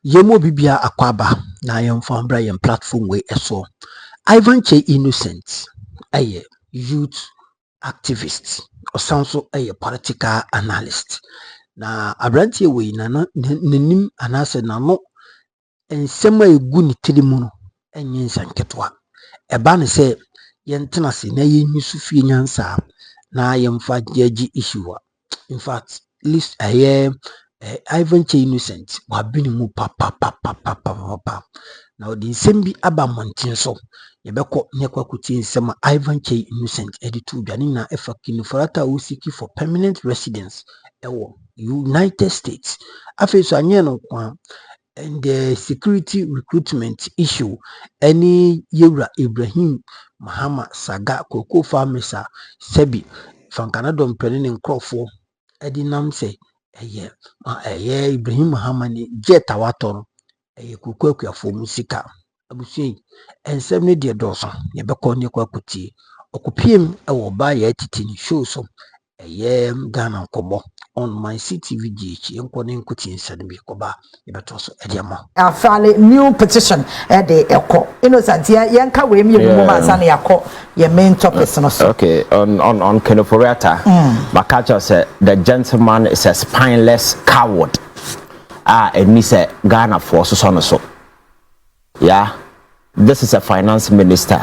Yemo bibia akwaba na yemfambra yem platform we eso. Ivan Kyei Innocent aye youth activist osanso aye political analyst. Na abrantie we na nanim anase nano ensema egu ni tirimu no enye nsanketwa. Eba ne se yentena se na yenyisu fie nyansa na yemfa jeji issue. In fact, list aye Ivan Kyei Innocent wabini mu pa na odi nsem bi aba montin so yebekọ nyekwa kuti nsem Ivan Kyei Innocent editu dwane na efakini forata usiki for permanent residence ewo United States afeso anye no kwa and the security recruitment issue any yewra Ibrahim Mahama Saga Koko Famisa Sebi Frank Annoh Dompreh ne nkrofo edinam se eye Ibrahim Mahama ni jeta wato eye kukwakua fo musika abusuyi ensem ne de doso yebekọ ne kwakuti okupiem ewo ba ya titini show so eye Ghana nkobo on my CTV GH yenko ne nkuti nsane bi koba yebeto so ediamo afale new petition de eko Innocent yenka we mi mu mansa na yakọ ye main topics no so. Okay, on Ofori Atta, Makacha said the gentleman is a spineless coward. And me say Ghana for so. Yeah, this is a finance minister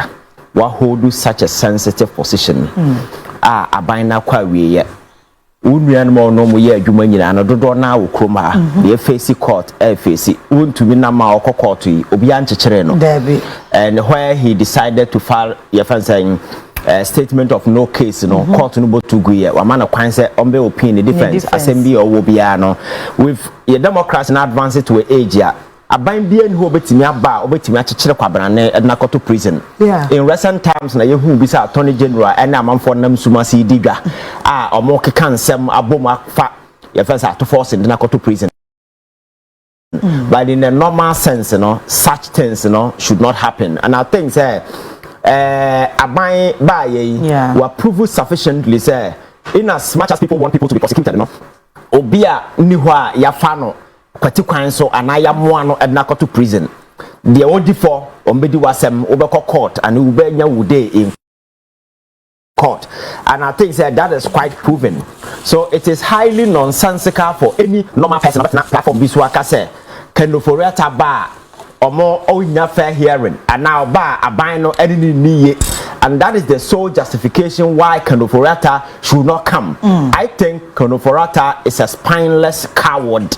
who hold such a sensitive position. Abina kwa we unyan mo no mo ye adwuma nyina no dodo na wo kroma ye face court face wontumi na ma okọ court yi obi anchechere no and where he decided to file your saying statement of no case no court no botugu ye wa man kwan say ombe opinion defense assembly or bia no with your democracy na advance to age ya aban bia ni ho betimi aba obetimi achechere kwabrane na koto prison in recent times na yehu bi sa attorney general and amanfo nam suma si digwa omo keka nsem abom afa ye first to force in na koto prison but in a normal sense such things should not happen, and I think say aban ba ye were proved sufficiently say in as much as people want people to be prosecuted obia ni ho a ya fa no kwati kwan so anaya moa no edna koto prison the odi for ombedi wasem obekọ court and ubenya wude in court, and I think that is quite proven. So it is highly nonsensical for any normal person on platform biswaka say can Ofori Atta ba omo onya fair hearing and now ba aban no any niye, and that is the sole justification why Ofori Atta should not come. I think Ofori Atta is a spineless coward.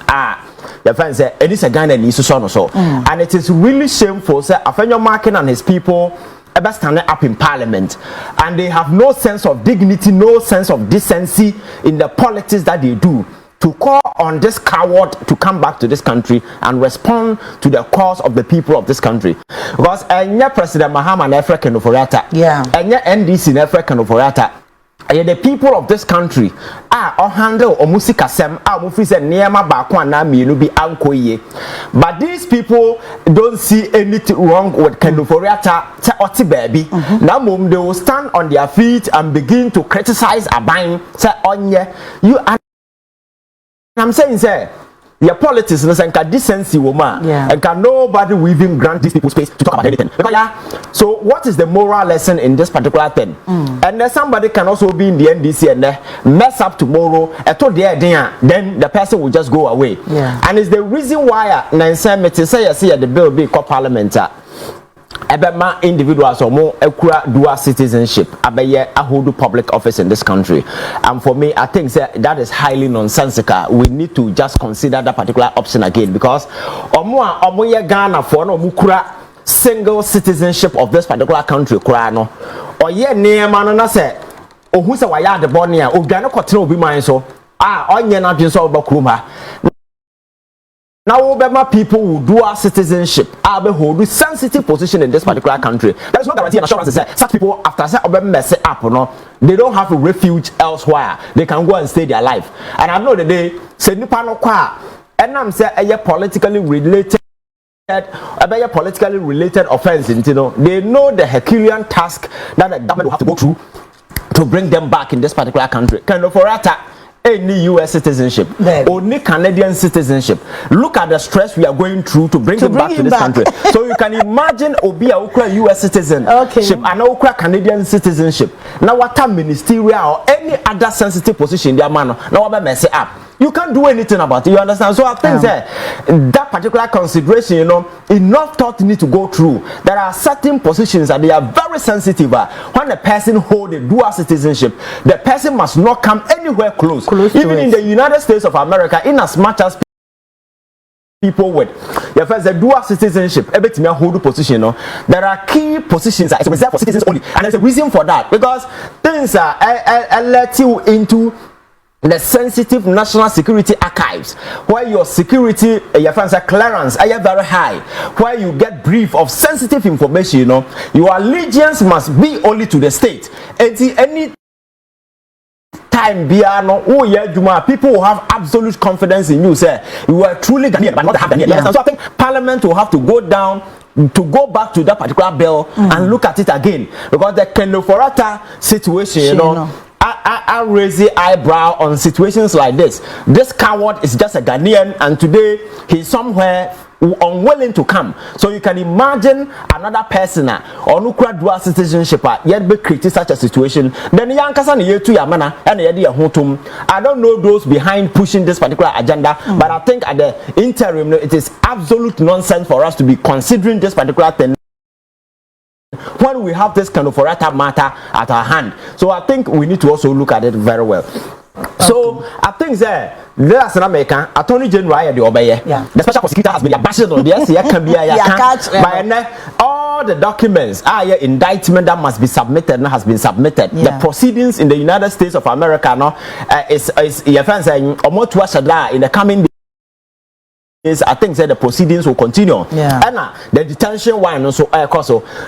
The fans say it is a Ghana and so and it is really shameful say Afenyo Markin and his people ever standing up in parliament and they have no sense of dignity, no sense of decency in the politics that they do, to call on this coward to come back to this country and respond to the cause of the people of this country. Because President Mahama never can Ofori Atta, NDC never can Ofori Atta. The people of this country handle omusika sem mufi se niema baako na mienu bi ankoye, but these people don't see anything wrong with Ofori Atta se oti baby. Now mom they will stand on their feet and begin to criticize aban say onye you, and I'm saying say your politics and decency woman and can nobody will even grant these people space to talk about anything. So what is the moral lesson in this particular thing? And then somebody can also be in the NDC and mess up tomorrow then the person will just go away. And it's the reason why the bill be called parliament ebema individuals or more ekura dual citizenship abeye hold public office in this country, and for me I think that is highly nonsensical. We need to just consider that particular option again, because omo ye Ghana for no mukura single citizenship of this particular country kura no oye neema no na say ohu se waya de bonia odwane kotena obi man so onye na dwen so obakurum ha. Now, Obama people will do our citizenship. They hold a sensitive position in this particular country. There is no guarantee and assurance that such people, after Obama mess it up, they don't have a refuge elsewhere. They can go and stay their life. And I know that they say, and I'm saying, a politically related offense. They know the Herculean task that the government will have to go through to bring them back in this particular country. Ofori Atta any US citizenship, only Canadian citizenship. Look at the stress we are going through to bring him back to this country. So you can imagine Obia Ukra US citizenship and Ukra Canadian citizenship. Now what a ministerial or any other sensitive position in their manner, now what mess it up. You can't do anything about it, you understand? So I think that particular consideration, you know, enough thought need to go through. There are certain positions that they are very sensitive. When a person holds a dual citizenship, the person must not come anywhere close even in the United States of America, in as much as people with the dual citizenship, every hold position, you know, there are key positions that are reserved for citizens only, and there's a reason for that, because things are let you into the sensitive national security archives, where your security your clearance are very high, where you get brief of sensitive information, you know, your allegiance must be only to the state. Any time people will have absolute confidence in you, say you are truly Ghanaian but not half Ghanaian. So I think Parliament will have to go down to go back to that particular bill and look at it again, because the Ofori Atta situation, you know, I raise the eyebrow on situations like this. This coward is just a Ghanaian, and today he's somewhere unwilling to come. So you can imagine another person or nukra dual citizenship yet be created such a situation. Then yankasa ni yetu ya mana and yedi ya hutum. I don't know those behind pushing this particular agenda, but I think at the interim it is absolute nonsense for us to be considering this particular thing when we have this kind of Ofori Atta matter at our hand. So I think we need to also look at it very well. So I think that there's an American Attorney General the Obey. The special prosecutor has been bashed on the by all the documents indictment that must be submitted now has been submitted. The proceedings in the United States of America now is your friends saying in the coming I think that the proceedings will continue. And the detention one also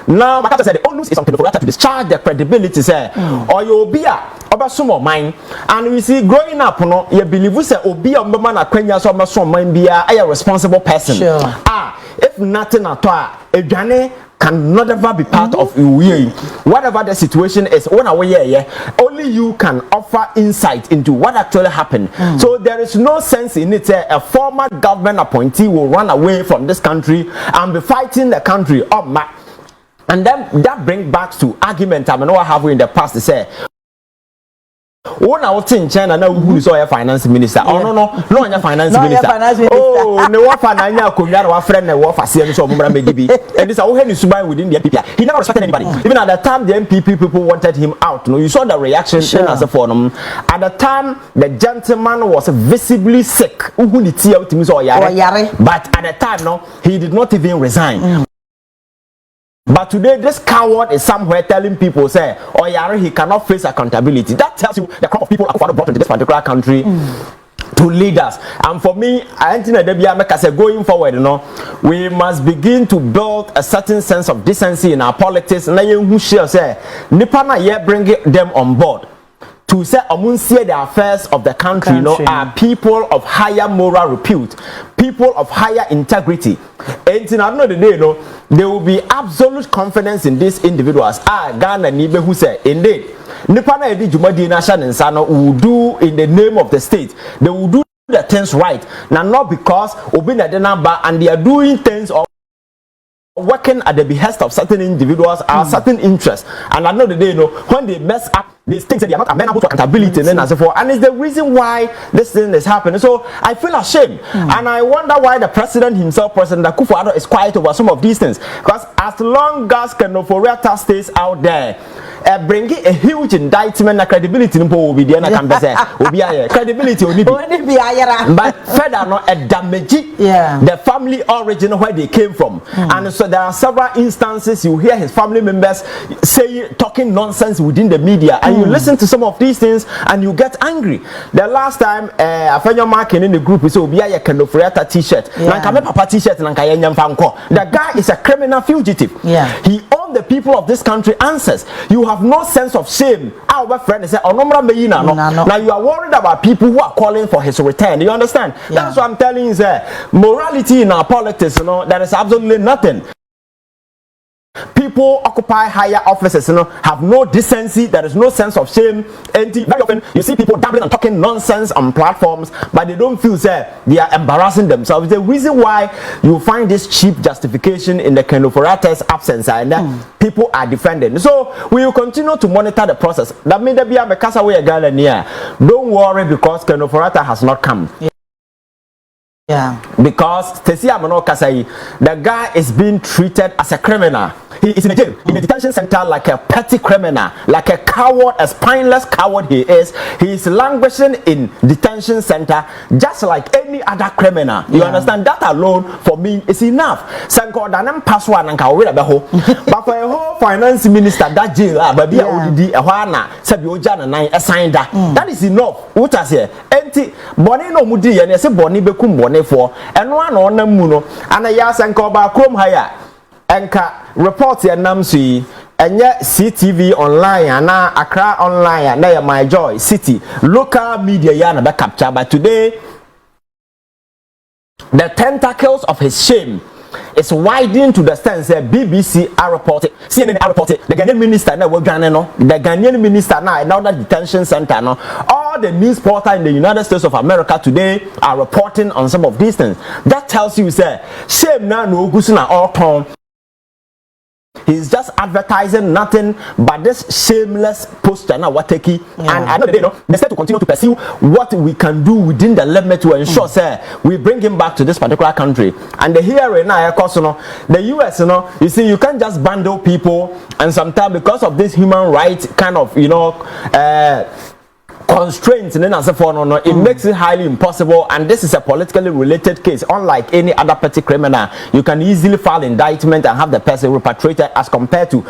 now Makata said the onus is on Ofori Atta to discharge the credibility say or you'll be over some of mine. And we see growing up no you believe we say obi omba na kwanya so ma so man bia a responsible person. If nothing at all edwane can never be part of you. Whatever the situation is, only you can offer insight into what actually happened. So there is no sense in it. A former government appointee will run away from this country and be fighting the country up. And then that brings back to argument I know I have in the past to say. When I was in China, now who is our finance minister? Oh no, your finance minister. Oh, no, what finance? Our friend, our facility, so maybe. And this how he survived within the NPP. He never respected anybody. Even at the time, the NPP people wanted him out. You saw the reaction as a forum. At the time, the gentleman was visibly sick. But at the time, no, he did not even resign. But today, this coward is somewhere telling people, say, oh, Yari, he cannot face accountability. That tells you the crop of people who are brought into this particular country to lead us. And for me, I think that going forward, you know, we must begin to build a certain sense of decency in our politics. And who shall say, Nipana ye bring them on board. To say the affairs of the country, you know, are people of higher moral repute, people of higher integrity. And in another day, you know, there will be absolute confidence in these individuals. Ghana Nibe who say, indeed, Nipana Edi Jumadi Nashan and Sano will do in the name of the state. They will do the things right. Now, not because Obina Denamba and they are doing things or working at the behest of certain individuals or certain interests. And another day, you know, when they mess up, they think that they are not amenable to accountability and so forth. And it's the reason why this thing is happening. So I feel ashamed. And I wonder why the president himself, President Akufo-Addo, is quiet over some of these things. Because as long as Ofori Atta stays out there, bringing a huge indictment, credibility will be there. Credibility will be but further no a damage the family origin where they came from. And so there are several instances you hear his family members talking nonsense within the media, and you listen to some of these things and you get angry. The last time I found your marking in the group, we said Ofori Atta t-shirt. Papa t-shirt. The guy is a criminal fugitive. He owned the people of this country answers. You have no sense of shame. Our friend said, now you are worried about people who are calling for his return. Do you understand? That's what I'm telling you. Morality in our politics, you know, there is absolutely nothing. People occupy higher offices, have no decency, there is no sense of shame. And very often you see people dabbling and talking nonsense on platforms, but they don't feel they are embarrassing themselves. The reason why you find this cheap justification in the Ofori Atta's absence, and people are defending. So we will continue to monitor the process. That means that we have a castaway near. Don't worry because Ofori Atta has not come. Yeah. Because the guy is being treated as a criminal. He is in a jail, in a detention center, like a petty criminal, like a coward, a spineless coward he is. He is languishing in detention center just like any other criminal. You understand? That alone for me is enough. But for a whole finance minister, that jail, that is enough. What I say? Boni no mudi and say boni bekum boni for and one on the muno and a yas and coba chrome higher and report your namsi and yet CTV online and now Accra online and now my joy city local media yana back capture. But today the tentacles of his shame is widening to the extent that BBC are reported, CNN are reported, the Ghanaian minister now the Ghanaian minister now another detention center now. All the news portals in the United States of America today are reporting on some of these things. That tells you shame now no gusuna all town. He's just advertising nothing but this shameless poster now what take and I know they said to continue to pursue what we can do within the limit to ensure we bring him back to this particular country. And the hearing now of course the US you see you can't just bundle people, and sometimes because of this human rights kind of constraints and then as a for it makes it highly impossible, and this is a politically related case. Unlike any other petty criminal, you can easily file indictment and have the person repatriated, as compared to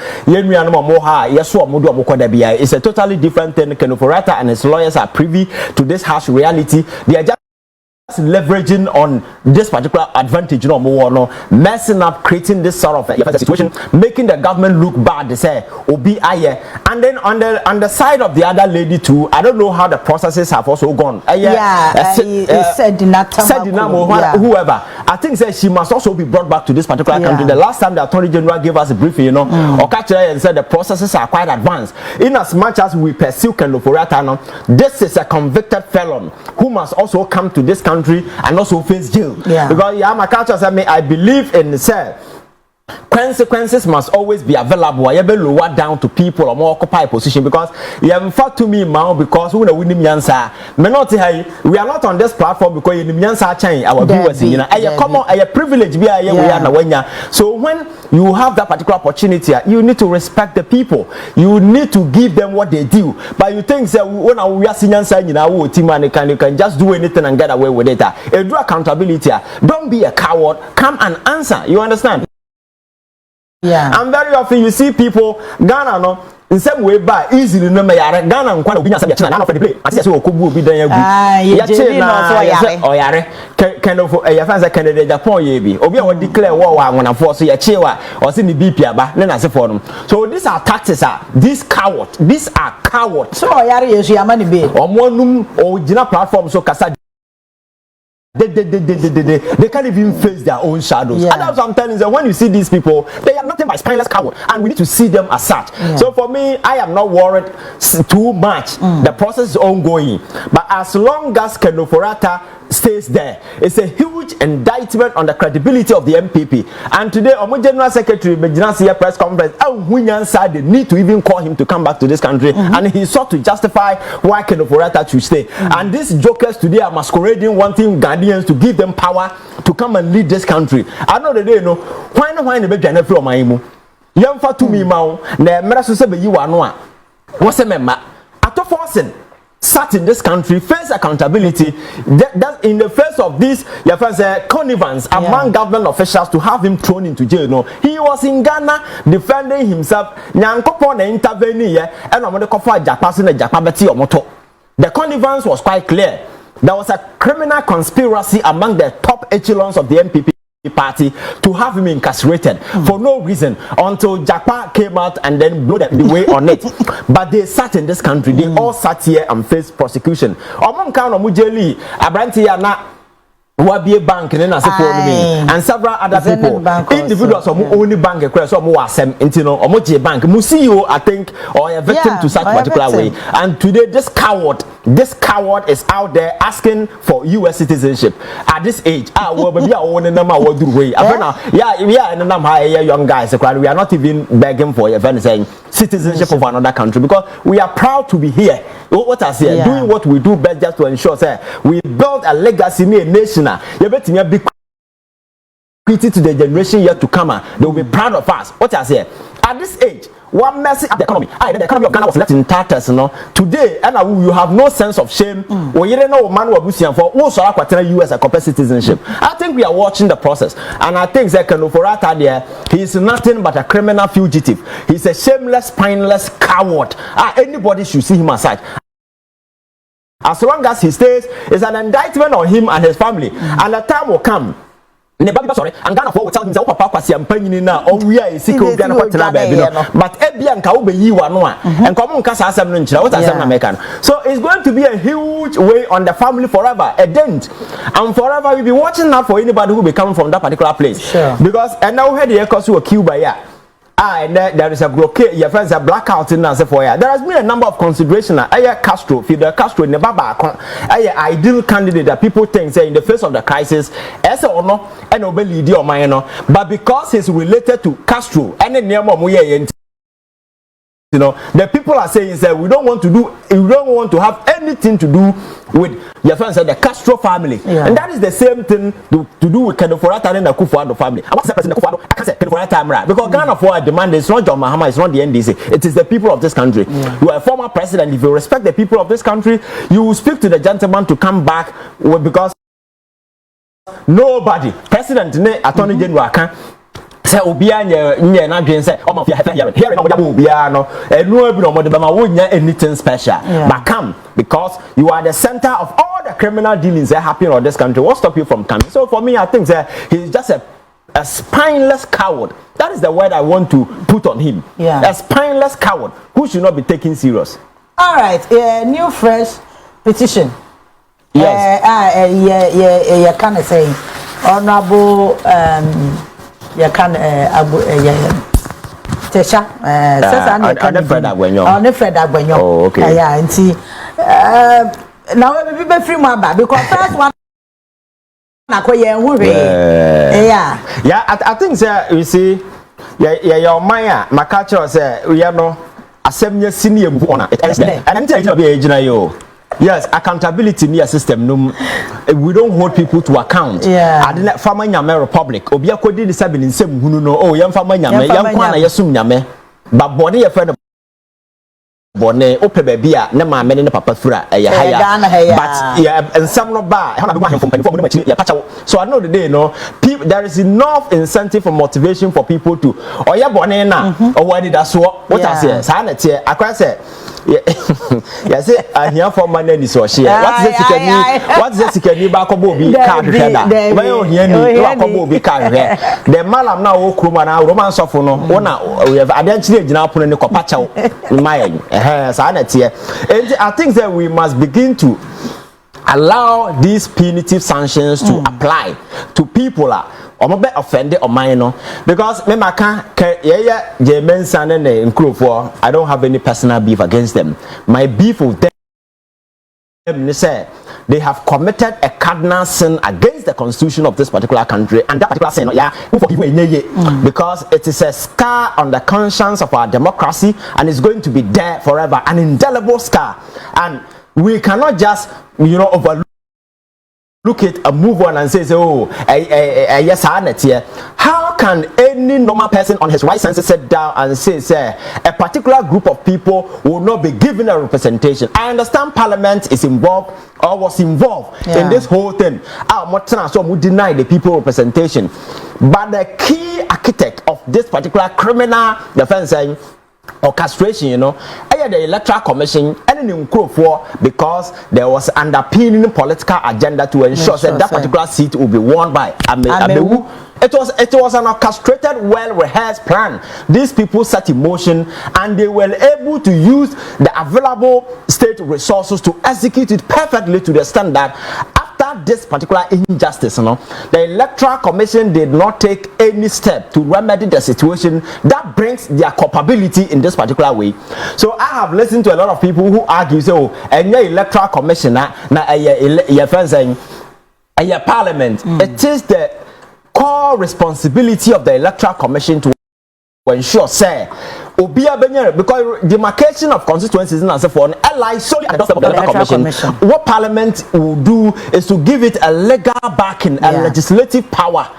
it's a totally different thing. Ofori Atta and his lawyers are privy to this harsh reality. They are just leveraging on this particular advantage, messing up, creating this sort of situation, making the government look bad. They say Obi Aye, and then on the side of the other lady too, I don't know how the processes have also gone. Said whoever, I think she must also be brought back to this particular country. The last time the Attorney General gave us a briefing, and said the processes are quite advanced. In as much as we pursue Ofori Atta, this is a convicted felon who must also come to this country and also face jail. Because my culture said I believe in consequences must always be available. You be lower down to people or more occupy position, because you have fought to me now because we know we are not on this platform because you our viewers a privilege so when you have that particular opportunity, you need to respect the people, you need to give them what they do. But you think when we are senior sign in our team and you can just do anything and get away with it. Do accountability. Don't be a coward, come and answer. You understand? And very often you see people Ghana in some way by easily no me yare Ghana nkwa obi nya say na no for the play ati say okobu obi dan agu ya che na oyare kind of ya fancy Canada Japan ye bi obi a we declare war wa anwonafo so ya che wa o say ni BP aba ne na se for no. So these are tactics, these are cowards. So oyare yesu ya mani be omonum ogina platform so kasa they can't even face their own shadows. And that's what I'm telling you, when you see these people, they are nothing but spineless cowards, and we need to see them as such. So for me, I am not worried too much. The process is ongoing, but as long as Ofori Atta stays there, it's a huge indictment on the credibility of the NPP. And today, our General Secretary Bejinasiya press conference, they need to even call him to come back to this country, and he sought to justify why Ofori Atta should stay. And these jokers today are masquerading, wanting Ghanaians to give them power to come and lead this country. I know that they know why the big Ghana from my imu. Young for to me, Mao, ne Merasu Sebe you are no. What's a member? After forcing sat in this country, face accountability. That in the face of this, your friends connivance among government officials to have him thrown into jail. No, he was in Ghana defending himself. Nyankopon intervening here, and I'm going to call for the connivance was quite clear. There was a criminal conspiracy among the top echelons of the NPP party to have him incarcerated for no reason until Japa came out and then blew the way on it. But they sat in this country, they all sat here and faced prosecution. Wabie bank and then and several other people, individuals or only bank across or more sem intino or moji bank. Musio, I think, or a victim to such particular way. And today, this coward is out there asking for US citizenship at this age. Well, maybe I own a number what do we? Yeah, we are in a number young guys. We are not even begging for event saying citizenship of another country because we are proud to be here. What I say, doing what we do best just to ensure say we build a legacy in a nation. You bet me a big critic to the generation yet to come. They will be proud of us. What I say, at this age, one message at the economy. The economy of Ghana was left in tatters, you know. Today, and you have no sense of shame. Or you don't know man who are for also US a corporate citizenship. I think we are watching the process, and I think that Ofori Atta there, he is nothing but a criminal fugitive. He's a shameless, spineless coward. Anybody should see him aside. As long as he stays, it's an indictment on him and his family. And the time will come. Sorry, and Ghana will tell him that Papa was campaigning now. Oh, we are a secret Ghana, but Ebian Kaube you are no and come on Casa what I American. So it's going to be a huge way on the family forever, a dent. And forever we'll be watching out for anybody who will be coming from that particular place. Sure. Because and now we had the echoes who are Cuba, yeah. And there is a blockade, your friends are blackout in answer for you. There has been a number of considerations. Fidel Castro in the Baba, ideal candidate that people think say in the face of the crisis, as or no, and obey lead or minor, but because he's related to Castro and the name of you know, the people are saying that we don't want to have anything to do with your friends at the Castro family, and that is the same thing to do with Ofori Atta and the Kufuor family. I want to say President Kufuor, I can say Ofori Atta because Ghana for a demand is not John Mahama, it's not the NDC, it is the people of this country. You are a former president. If you respect the people of this country, you will speak to the gentleman to come back because nobody, President, Attorney General can. Say obia nye na dwen say o ma here no obia no enu abi no mo de ba ma wonya anything special but come because you are the center of all the criminal dealings that happen in this country. What stop you from coming? So for me, I think that he's just a spineless coward. That is the word I want to put on him. A spineless coward who should not be taken serious. All right, new fresh petition. Yes. You kind of saying honorable you can Tesha oh, okay. Yeah, and see now we be free my back because first one I think sir, you see your Maya my culture say we are no assembly senior bona and I'm you yes, accountability near system. No, we don't hold people to account. I didn't farmer Nyame Republic. Obia kodi the sabin in same who no. Oh, young farmer Nyame, young kwana yasum Nyame. But body a friend of Bonne, ope bebia, na ma many papa fura, a higher. But yeah, and some no bar. So I know the day, no, people, there is enough incentive and motivation for people to, or yeah, bonne na, or what did I saw? What I say, sanity, I quite say. Yes, I hear from my name is Oshia. What's the second back of Bobby card header? The malam now, Krumana, romance of no, we have identity now put in the copacho in my sanity. And I think that we must begin to allow these punitive sanctions to apply to people. I'm a bit offended or minor because me maka Jemen San and Nkrofo. I don't have any personal beef against them. My beef with them say they have committed a cardinal sin against the constitution of this particular country, and that particular sin, because it is a scar on the conscience of our democracy, and it's going to be there forever, an indelible scar, and we cannot just overlook it and move on and say, oh, yes, how can any normal person on his right senses sit down and say, a particular group of people will not be given a representation? I understand Parliament is involved or was involved in this whole thing. So we deny the people representation. But the key architect of this particular criminal defense orchestration, the Electoral Commission and in for because there was underpinning political agenda to ensure that particular seat will be won by Amewu. It was an orchestrated, well-rehearsed plan. These people set in motion, and they were able to use the available state resources to execute it perfectly to the extent that after at this particular injustice, the Electoral Commission did not take any step to remedy the situation that brings their culpability in this particular way. So I have listened to a lot of people who argue, so and your Electoral Commission your friends saying your parliament, it is the core responsibility of the Electoral Commission to ensure say because demarcation of constituencies and so forth lies solely at the doorstep of the Electoral Commission. What Parliament will do is to give it a legal backing, a legislative power,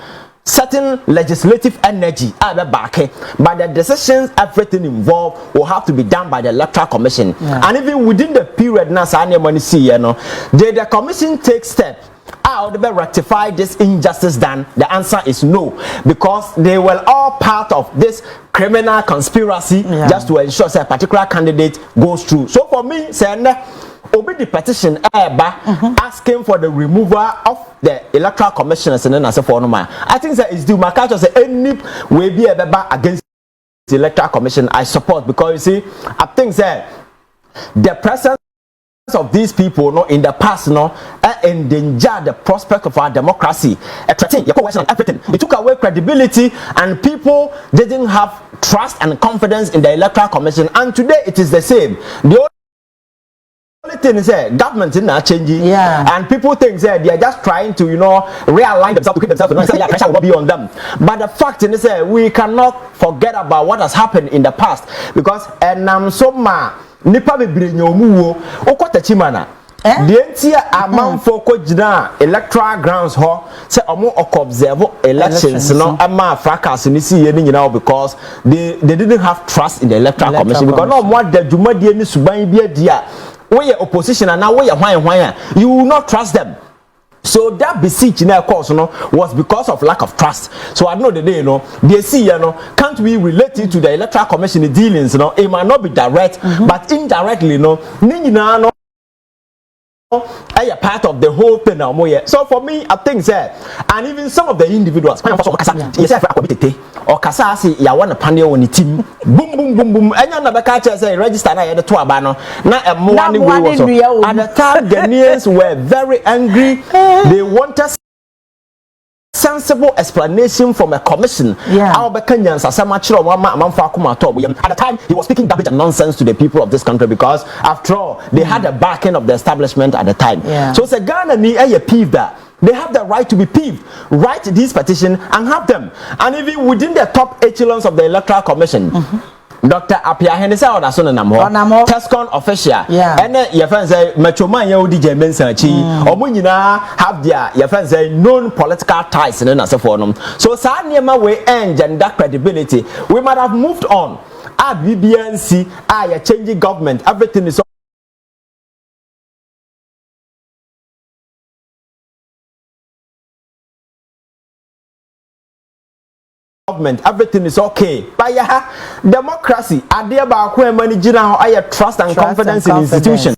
certain legislative energy at the back, but the decisions, everything involved will have to be done by the Electoral Commission. And even within the period now, the commission takes steps how to rectify this injustice done. The answer is no, because they were all part of this criminal conspiracy just to ensure that a particular candidate goes through. So for me, obey the petition asking for the removal of the Electoral Commissioners and then as a form. I think that is due. My culture say any way be against the Electoral Commission. I support, because you see, I think that the presence of these people in the past endanger the prospect of our democracy. Everything. It took away credibility and people didn't have trust and confidence in the Electoral Commission, and today it is the same. The only thing is that government is not changing, and people think that they are just trying to realign themselves to keep themselves pressure will be on them. But the fact is that we cannot forget about what has happened in the past, because nipa bebre nyomuwo okota chimana the entia amanfo ko gina electoral grounds ho say omo observe elections no ama fracas ni see ni nyina because they didn't have trust in the Electoral Commission, because no mo da dwumadie ni suban bi adia we opposition and now we hwan you will not trust them. So that beseech in their course was because of lack of trust. So I know the day they see can't be related to the Electoral Commission dealings, it might not be direct, but indirectly a part of the whole thing now. So for me, I think that, and even some of the individuals, or Kasasi, ya want a panel on the team, boom, boom, boom, boom, and another catcher say register na the Tuabano, not a money way. At the time, Ghanaians were very angry. They wanted sensible explanation from a commission. At the time, he was speaking garbage and nonsense to the people of this country, because after all, they had the backing of the establishment at the time. So it's a Ghana need a peeve that they have the right to be peeved. Write this petition and have them. And even within the top echelons of the Electoral Commission, Dr. Apia Henesa or Nason Namo, Tescon official, and your friends say, Machoman, you DJ Mensachi, or Munina have your friends say known political ties in another forum. So, Sanima way end gender credibility. We might have moved on. At BBNC, a changing government, everything is government, everything is okay. But democracy, I trust and confidence in institutions.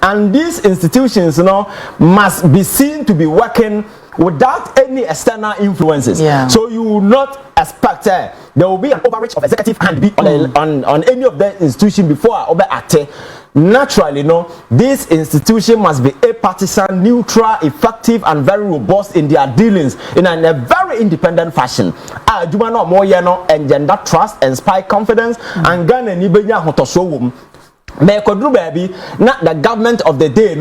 And these institutions must be seen to be working without any external influences. So you will not expect there will be an overreach of executive hand be on any of the institution before over acting. Naturally, this institution must be a partisan, neutral, effective, and very robust in their dealings in a very independent fashion. Engender trust, inspire confidence, and Ghana nibenya hotosowum. Baby, not the government of the day,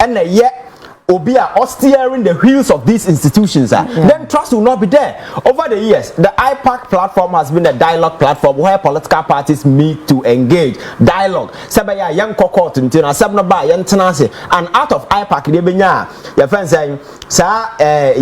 and yet Obia or steering the wheels of these institutions, then trust will not be there. Over the years, the IPAC platform has been a dialogue platform where political parties meet to engage. Dialogue. Sabaya young cohort and Sabnaba young tenancy. And out of IPAC, your friends saying,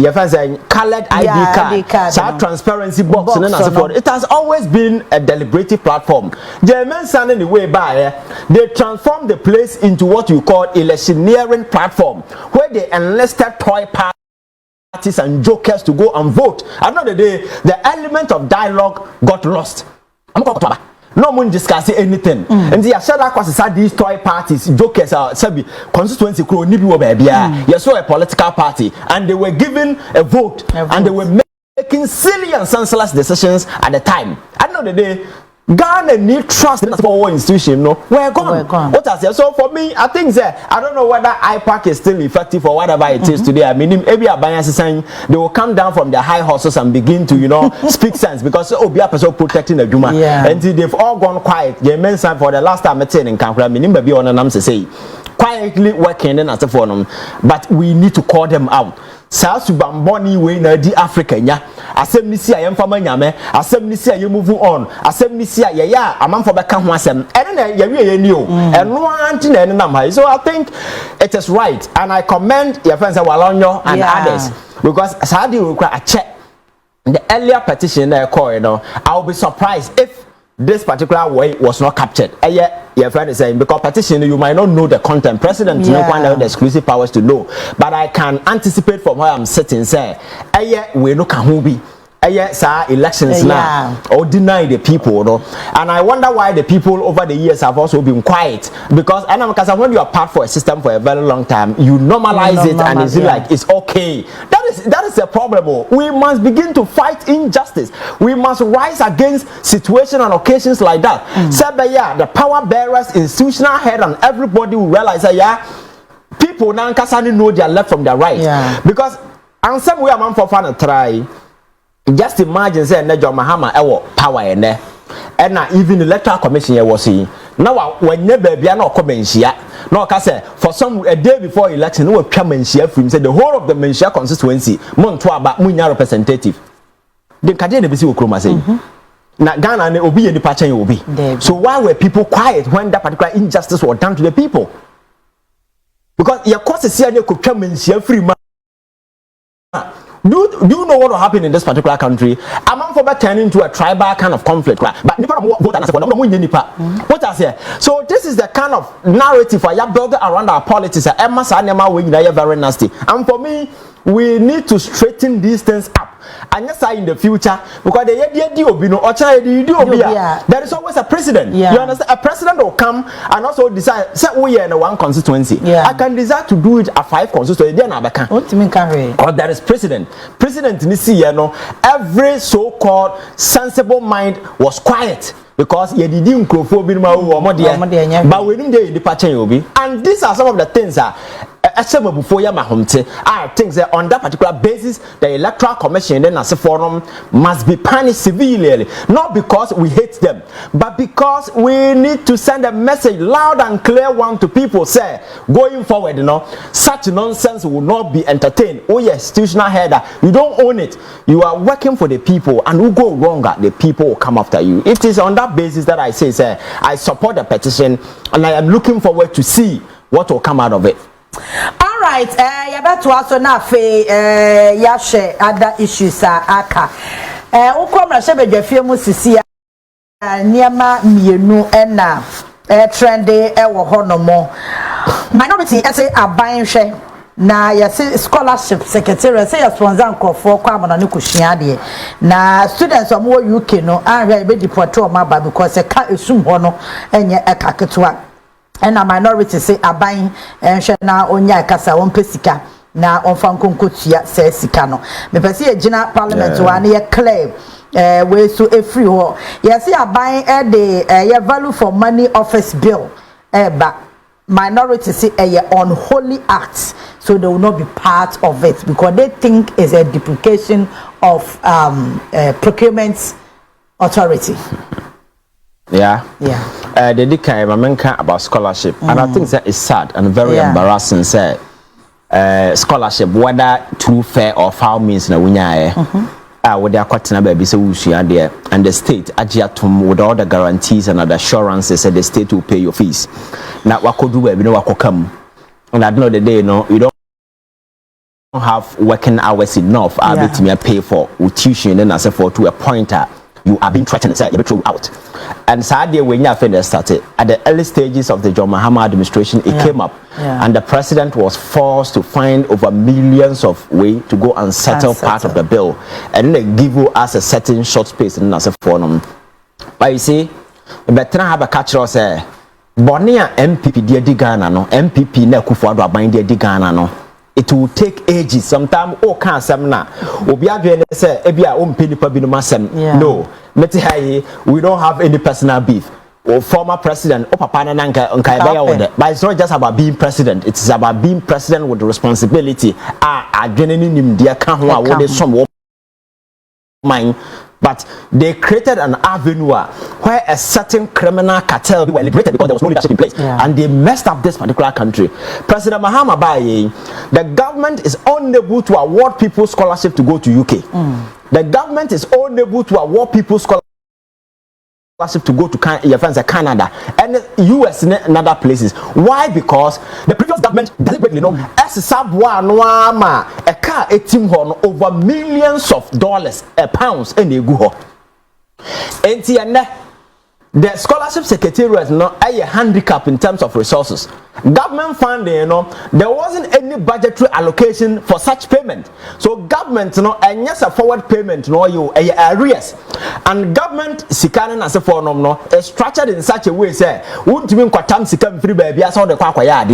your friends saying colored ID card, transparency box, and so forth. It has always been a deliberative platform. German standing the way by, they transformed the place into what you call electioneering platform, where they enlisted toy parties and jokers to go and vote. At the end of the day, the element of dialogue got lost. No one discussing anything. And the Ashada Kwasisa, these toy parties, jokers are Sabi, constituency crew, Nibu baby. You saw a political party, and they were given a vote, and they were making silly and senseless decisions at the time. At the end of the day, Ghana need trust in our institution. No, we're gone. What I say? So for me, I think that I don't know whether IPAC is still effective or whatever it is today. I mean, maybe a saying they will come down from their high horses and begin to, speak sense because be a person protecting the Juma. And they've all gone quiet. They mentioned for the last time I said in Kankura, minimum be on an to say quietly working in as a forum, but we need to call them out. South Bamboni way na di Africa nya asem ni sia yem fama nyame asem ni sia yem move on asem ni sia ya amanfo beka ho asem ene na ya wie ni o eno anti na ene nam ha. So I think it is right and I commend your friends Walonyo and others because Saudi will check the earlier petition that I'll be surprised if this particular way was not captured. Your friend is saying because petition you might not know the content. President no one have the exclusive powers to know, but I can anticipate from where I'm sitting. Say, we no can be. Elections now or deny the people, and I wonder why the people over the years have also been quiet because because when you are part for a system for a very long time, you normalize it and it's like it's okay. That is a problem. We must begin to fight injustice. We must rise against situations and occasions like that. The power bearers, institutional head, and everybody will realize that people now can know their left from their right because and some way I'm for fun try. Just imagine say John Mahama power in there. And now even the Electoral Commission here was saying now when you baby are not coming here. No, say for some a day before election, we will come and share from say the whole of the Menshia constituency, Montwa Munya representative. The Kadena Bisi Ukroma say. Now Ghana will be a departure will be. So why were people quiet when that particular injustice was done to the people? Because your course is here could come and share free man. Do you know what will happen in this particular country? Among for turning into a tribal kind of conflict, right? But what I say? So this is the kind of narrative I have built around our politics. Very nasty. And for me, we need to straighten these things up. And yes, in the future, because there is always a president. You understand? A president will come and also decide, say we are in one constituency. I can decide to do it at 5 constituencies. Or there is president. President every so-called sensible mind was quiet. Because you didn't but we didn't departure. And these are some of the things that I think that on that particular basis, the Electoral Commission then as a forum must be punished severely, not because we hate them, but because we need to send a message loud and clear one to people. Say going forward, such nonsense will not be entertained. Oh yes, institutional header, you don't own it. You are working for the people, and who go wronger, the people will come after you. It is on that basis that I say, I support the petition, and I am looking forward to see what will come out of it. All right, you better also now share other issues aka. Ukomra shebe jefie mu sisi niema mienu na trendy wo honomo. Minority say aban hwe na yesi scholarship secretary say sponsor nkofo kwa amana ne kuhia de na students omo UK no anhwe be deport o ma ba because e ka esum ho no enye ekaketwa. And a minority say aban na onya kasa won pesika na onfa nkonkotua say sika no me pese ye gina parliament wa na ye claim we so free ho ye say aban de ye value for money office bill ba minority say unholy acts, so they will not be part of it because they think it's a duplication of procurement authority. They did about scholarship, and I think that is sad and very embarrassing. Say scholarship, whether through fair or foul means, na winya with their quarter baby so there, and the state agiatum with all the guarantees and the assurances that the state will pay your fees. Now what could do we know what could come, and at the end of the day, you don't have working hours enough. I bet me pay for tuition and as for to a pointer. You are being threatened, say you throw out. And sadly, when you finished started at the early stages of the John Mahama administration, it came up, and the president was forced to find over millions of ways to go and settle part of the bill, and then they give us a certain short space in as a forum. But you see, we better have a catcher say, Bonia NPP dear Ghana no, NPP ne kufuado aban dear Ghana no. It will take ages. Sometimes, can't say, Obia say, Ebia, pay the no, we don't have any personal beef. Or former president, but it's not just about being president, it's about being president with the responsibility. But they created an avenue where a certain criminal cartel were liberated because there was no leadership in place, and they messed up this particular country. President Mahama Baye, the government is unable to award people scholarship to go to UK. The government is unable to award people scholarship to go to Canada and US and other places. Why? Because the previous government deliberately a car a team over millions of dollars, pounds, and they go. The scholarship secretariat is not a handicap in terms of resources. Government funding, there wasn't any budgetary allocation for such payment. So government, and yes, a forward payment, you arrears, and government sikanen as a form, is structured in such a way, say, wouldn't mean kwatam sikam free baby, I saw the kwakwaya,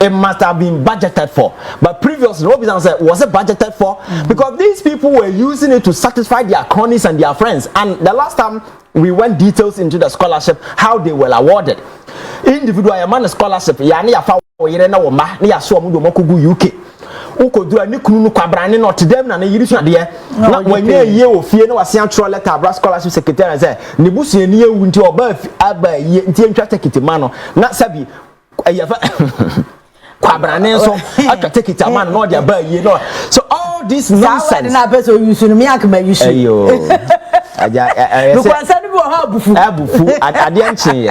it must have been budgeted for. But previously, was it budgeted for? Because these people were using it to satisfy their cronies and their friends. And the last time we went details into the scholarship, how they were awarded. Individual man scholarship, yani afa oyirena wo ma na yaso omudo mokugu UK. Ukodura ni kunu nu kwabrane not them na yiri so ade na wanye ye ofie na wase atro letter abra scholarship secretary say ne busu ni ewu nti oba aba ye nti entwa ticket ma no na sabi ayafa kwabrane so atwa ticket ma no de aba ye no. So all this nonsense na person use no me akama use abufu adianche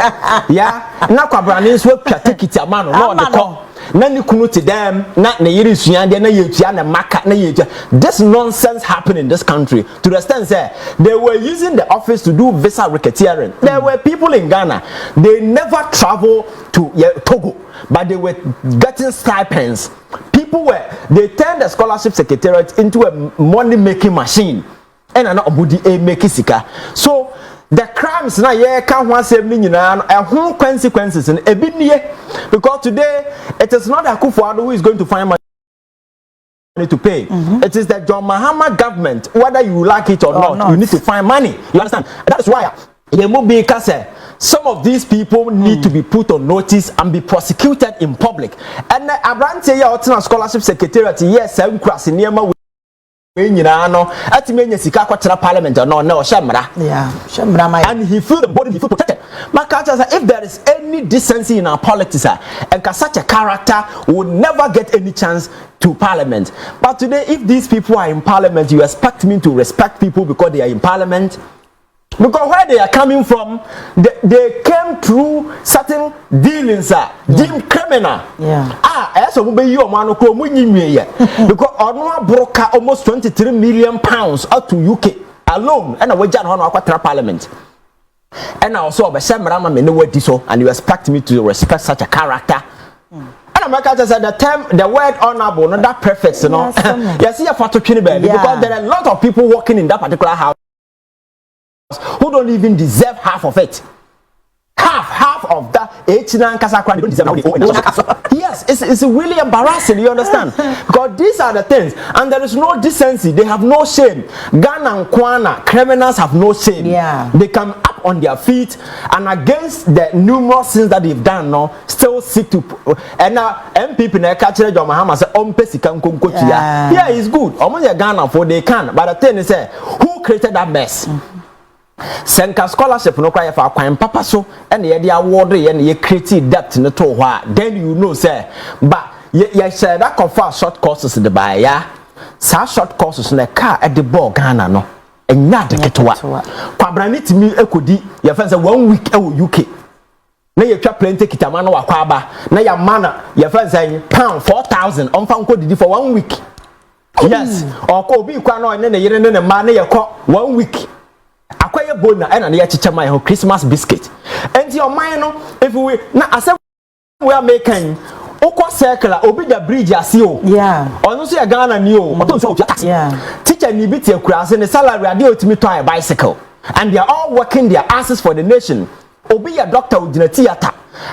ya na kwabrane so atwa ticket ma no no de ko na ni kunu to them na yiri suan de na yetua na maka na yetua. This nonsense happened in this country to the extent say they were using the office to do visa racketeering. There were people in Ghana, they never travel to Togo, but they were getting stipends. They turned the scholarship secretariat into a money making machine and an obudi a making sika. So the crimes na ye can one save me and consequences in a bit because today it is not Akufo-Addo who is going to find money to pay. It is the John Mahama government, whether you like it or not, you need to find money. You understand? That's why some of these people need to be put on notice and be prosecuted in public. And Abrante ya scholarship secretariat, yes, I'm crossing near my parliament or no shamra. And he feel the body he feel protected. My culture says if there is any decency in our politics and such a character would never get any chance to parliament. But today if these people are in parliament, you expect me to respect people because they are in parliament? Because where they are coming from, they came through certain dealings, deemed criminal. As a woman, you are because Onwa broke almost 23 million pounds out to UK alone, and a wajan on our parliament. And also, and you expect me to respect such a character. And America said the word honorable, not that perfect, you know. Yes, because there are a lot of people working in that particular house who don't even deserve half of it. Half of that they don't deserve. Yes, it's really embarrassing, you understand? Because these are the things, and there is no decency, they have no shame. Ghana and Kwana criminals have no shame. They come up on their feet and against the numerous sins that they've done now, still seek to and now NPP na catch John Mahama say yeah, it's good. Almost Ghana for they can, but the thing is who created that mess? Senka scholarship no cry for kwan papa so and ye award ye create debt no to then you know say but ye share that confer short courses the buy ya sa short courses na car at the ball Ghana no enya de ketwa kwabrani timi ekodi ye fan say 1 week e UK na ye twa plenty kitama no wakwa aba na ya mana ye fan say pound 4,000 on fan ko didi for 1 week. Yes or ko bi kwa no ne yire ne ma na ye ko 1 week akwaye bona and na chicha my Christmas biscuit and your mind no if we na asem we are making oko circle obi da bridge ase o ono so ya Ghana ni o oton so tax teacher ni bi tie kura ase ne salary ade otimi to a bicycle and they are all working their asses for the nation. Obi ya doctor ujina theater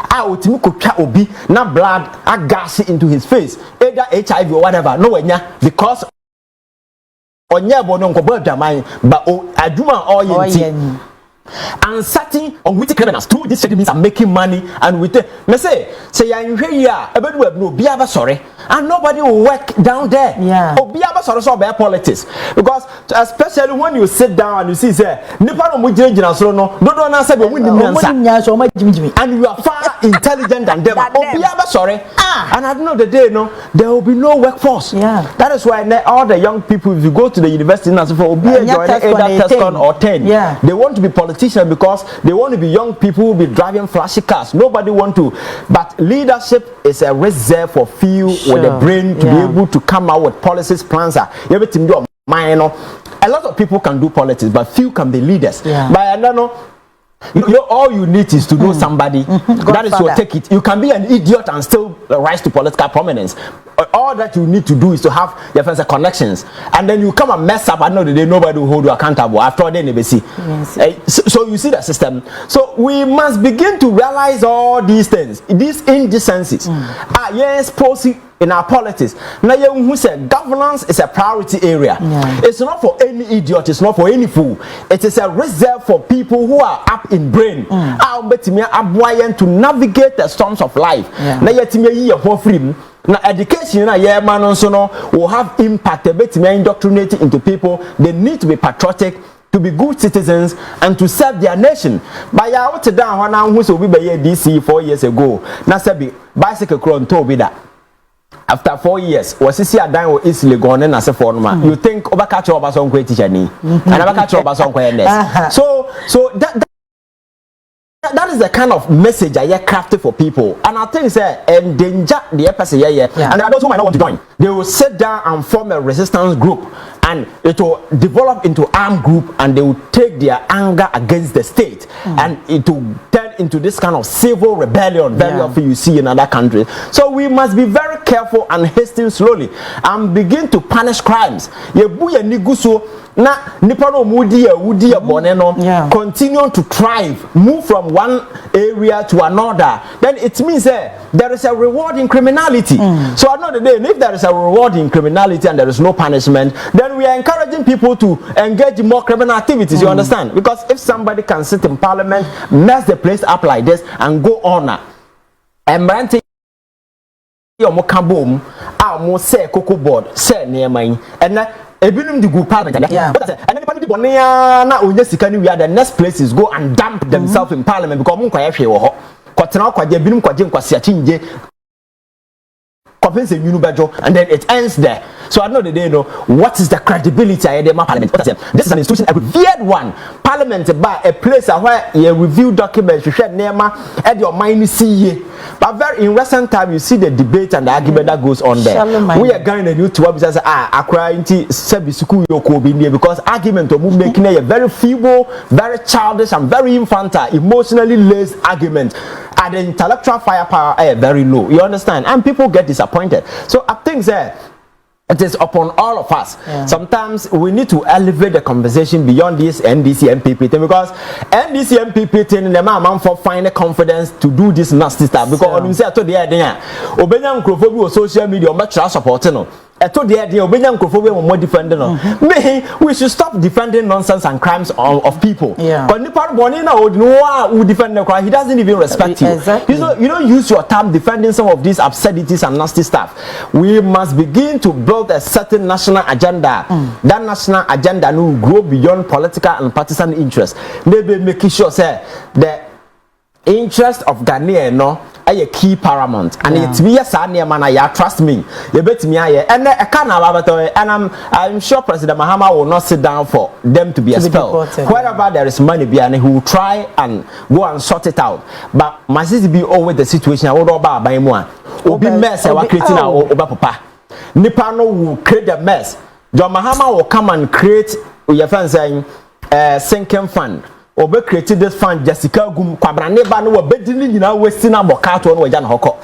a otimi kokwa obi na blood a gas into his face either HIV or whatever no wenya because onye bo no nkobo adwaman but adwuma all yen and certain unwitting criminals through these means are making money and with it. Me say you here ebedu no be aba sorry and nobody will work down there. Yeah. Be aba sorry so be politics because especially when you sit down and you see say nipa no mo gina so no do na say be win and you are far intelligent than them. Be aba sorry and at the end of the day no there will be no workforce. Yeah. That is why all the young people, if you go to the university now for Obi join either TESCON or 10, yeah, they want to be politicians because they want to be young people who will be driving flashy cars. Nobody want to, but leadership is a reserve for few with the brain to be able to come out with policies, plans. Everything do mind. A lot of people can do politics, but few can be leaders. Yeah. But I don't know. You know, all you need is to know somebody. That is what take it. You can be an idiot and still rise to political prominence. All that you need to do is to have your friends connections, and then you come and mess up. I know the day nobody will hold you accountable. After all, they never see. Yes. So you see the system. So we must begin to realize all these things, these indecencies. Yes, policy in our politics. Now, who said governance is a priority area. Yeah. It's not for any idiot. It's not for any fool. It is a reserve for people who are up in brain. To navigate the storms of life. Now, education will have impact a bit indoctrinated into people. They need to be patriotic, to be good citizens, and to serve their nation. By our down when I was over DC 4 years ago, Nasabi bicycle crown told me that. After 4 years, was this year down with easily gone and as a former. You think over catch over some great teacher, and never catch over some quietness. So that is the kind of message I crafted for people, and I think say endanger the person and those who might not want to join. They will sit down and form a resistance group, and it will develop into armed group, and they will take their anger against the state, and it will turn into this kind of civil rebellion. Very often you see in other countries. So we must be very careful and hasten slowly, and begin to punish crimes. Na nipa no mudi bone no continue to thrive, move from one area to another, then it means there is a reward in criminality. So at the end of the day, if there is a reward in criminality and there is no punishment, then we are encouraging people to engage in more criminal activities. You understand? Because if somebody can sit in parliament, mess the place up like this and go on and brand yomo kabom mo say cocoa board say near and ebinum the group parliament and then the people na onye sika ni we are the next places go and dump themselves in parliament because mo kwaya hwe wo ho kwotena kwaje ebinum kwaje nkwase achinje compensate bejo, and then it ends there. So I know the day know what is the credibility of the parliament. This is an institution, a revered one. Parliament by a place where you review documents, you share nema at your mind see. But very in recent time you see the debate and the argument that goes on there. We are going to do to what says akra inti sebisuku yoko bi because argument of making a very feeble, very childish and very infantile, emotionally laced argument. And the intellectual firepower very low. You understand? And people get disappointed. So I think that it is upon all of us. Sometimes we need to elevate the conversation beyond this NDC MPP thing, because NDC MPP thing the man for find the confidence to do this nasty stuff because on say to the idea obenya nkrofo bi on social media o match support no eto the idea obenya nkrofo bi more defending no me we should stop defending nonsense and crimes of people because nipa born na who defend the crime, he doesn't even respect you. Exactly. You don't use your time defending some of these absurdities and nasty stuff. We must begin to build a certain national agenda. That national agenda will grow beyond political and partisan interests. Maybe making sure say the interest of Ghanaian a key paramount, and it's me trust me. You bet me and I can't and I'm sure President Mahama will not sit down for them to be expelled. Wherever there is money behind, he will try and go and sort it out. But my sister be always the situation. I will buy more. Obi mess I creating our papa. Nipano will create the mess. John Mahama will come and create your friend saying sinking fund. Obe created this fund Jessica Gum kwabrane ba no obedini nyina wasting abokato no waja na hoko.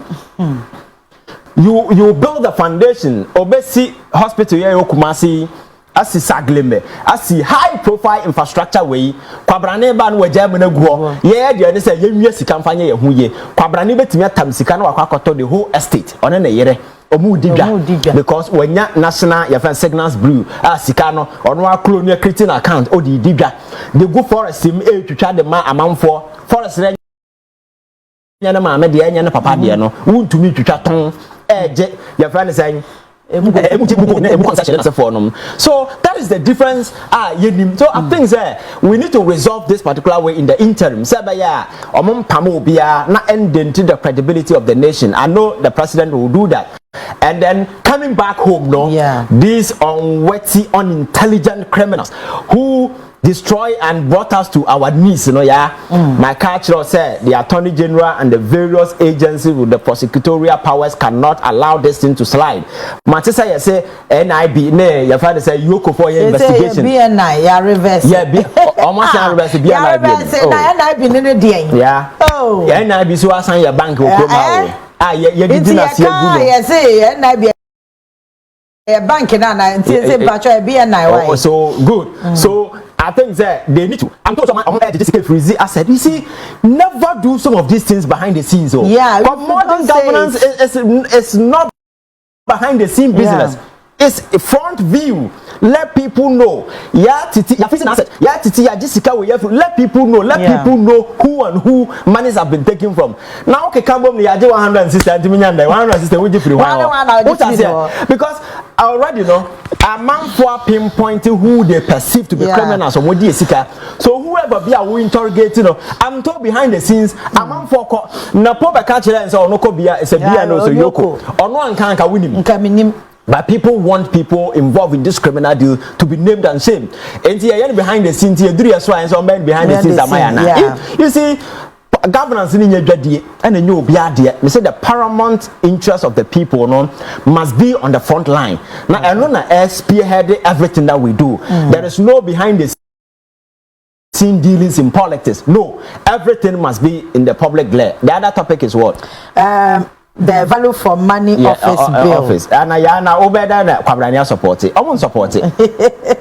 You build the foundation. Obe see hospital here Kumasi asi sagleme asi high profile infrastructure way kwabrane ba no waja mu na guo ye de ne say yenwie sika mfanye ye huye kwabrane betimi atam sika no akwakoto the whole estate one na yere Omudija because when ya national your signals blue sikano ono aklo ne creating account odidibia the go forest him twitwa the man amount for forest nya na ma de nya na papa de no wuntumi twitwa ton eje your friend saying so that is the difference. So I think we need to resolve this particular way in the interim. Not ending to the credibility of the nation. I know the president will do that. And then coming back home, these unwitty, unintelligent criminals who destroy and brought us to our knees, My culture said the Attorney General and the various agencies with the prosecutorial powers cannot allow this thing to slide. Manchester, you say NIB, your father say you go for your investigation. BNI, yeah, reverse. Yeah, almost reverse BNI. Yeah. Oh. Yeah, NIB so assign your bank will come out. You didn't see a good. Yes, NIB. Bank and BNI. So good. So I think that they need to. I'm talking about Jessica Frizy. I said, you see, never do some of these things behind the scenes. Oh. Yeah, but modern governance is not behind the scene business. It's a front view. Let people know. Let people know. Let people know who and who monies have been taken from. Now, okay, come on, 160 million, 160 because I already know a man for pinpointing who they perceive to be criminals or what so whoever be a interrogating, I'm told behind the scenes, a man for na poba catcher and so no kobia is a beer no so yoko or no one can't win him. But people want people involved in this criminal deal to be named and shamed. And here behind the scenes, here 3 years and so men behind the scenes are Mayana. You see, governance in your daddy and a new beard. We say the paramount interest of the people must be on the front line. Now, I know spearheaded everything that we do. There is no behind the scene dealings in politics. No, everything must be in the public glare. The other topic is what? The value for money office bill. Office. And I now obeda na kwabrania support it. I won't support it.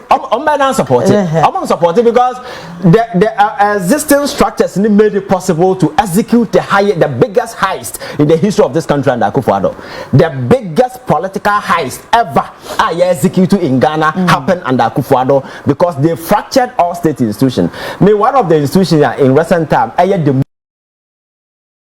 I'm support it. I won't support it because the existing structures made it possible to execute the biggest heist in the history of this country under Akufo-Addo. The biggest political heist ever executed in Ghana happened under Akufo-Addo because they fractured all state institutions. One of the institutions in recent time, the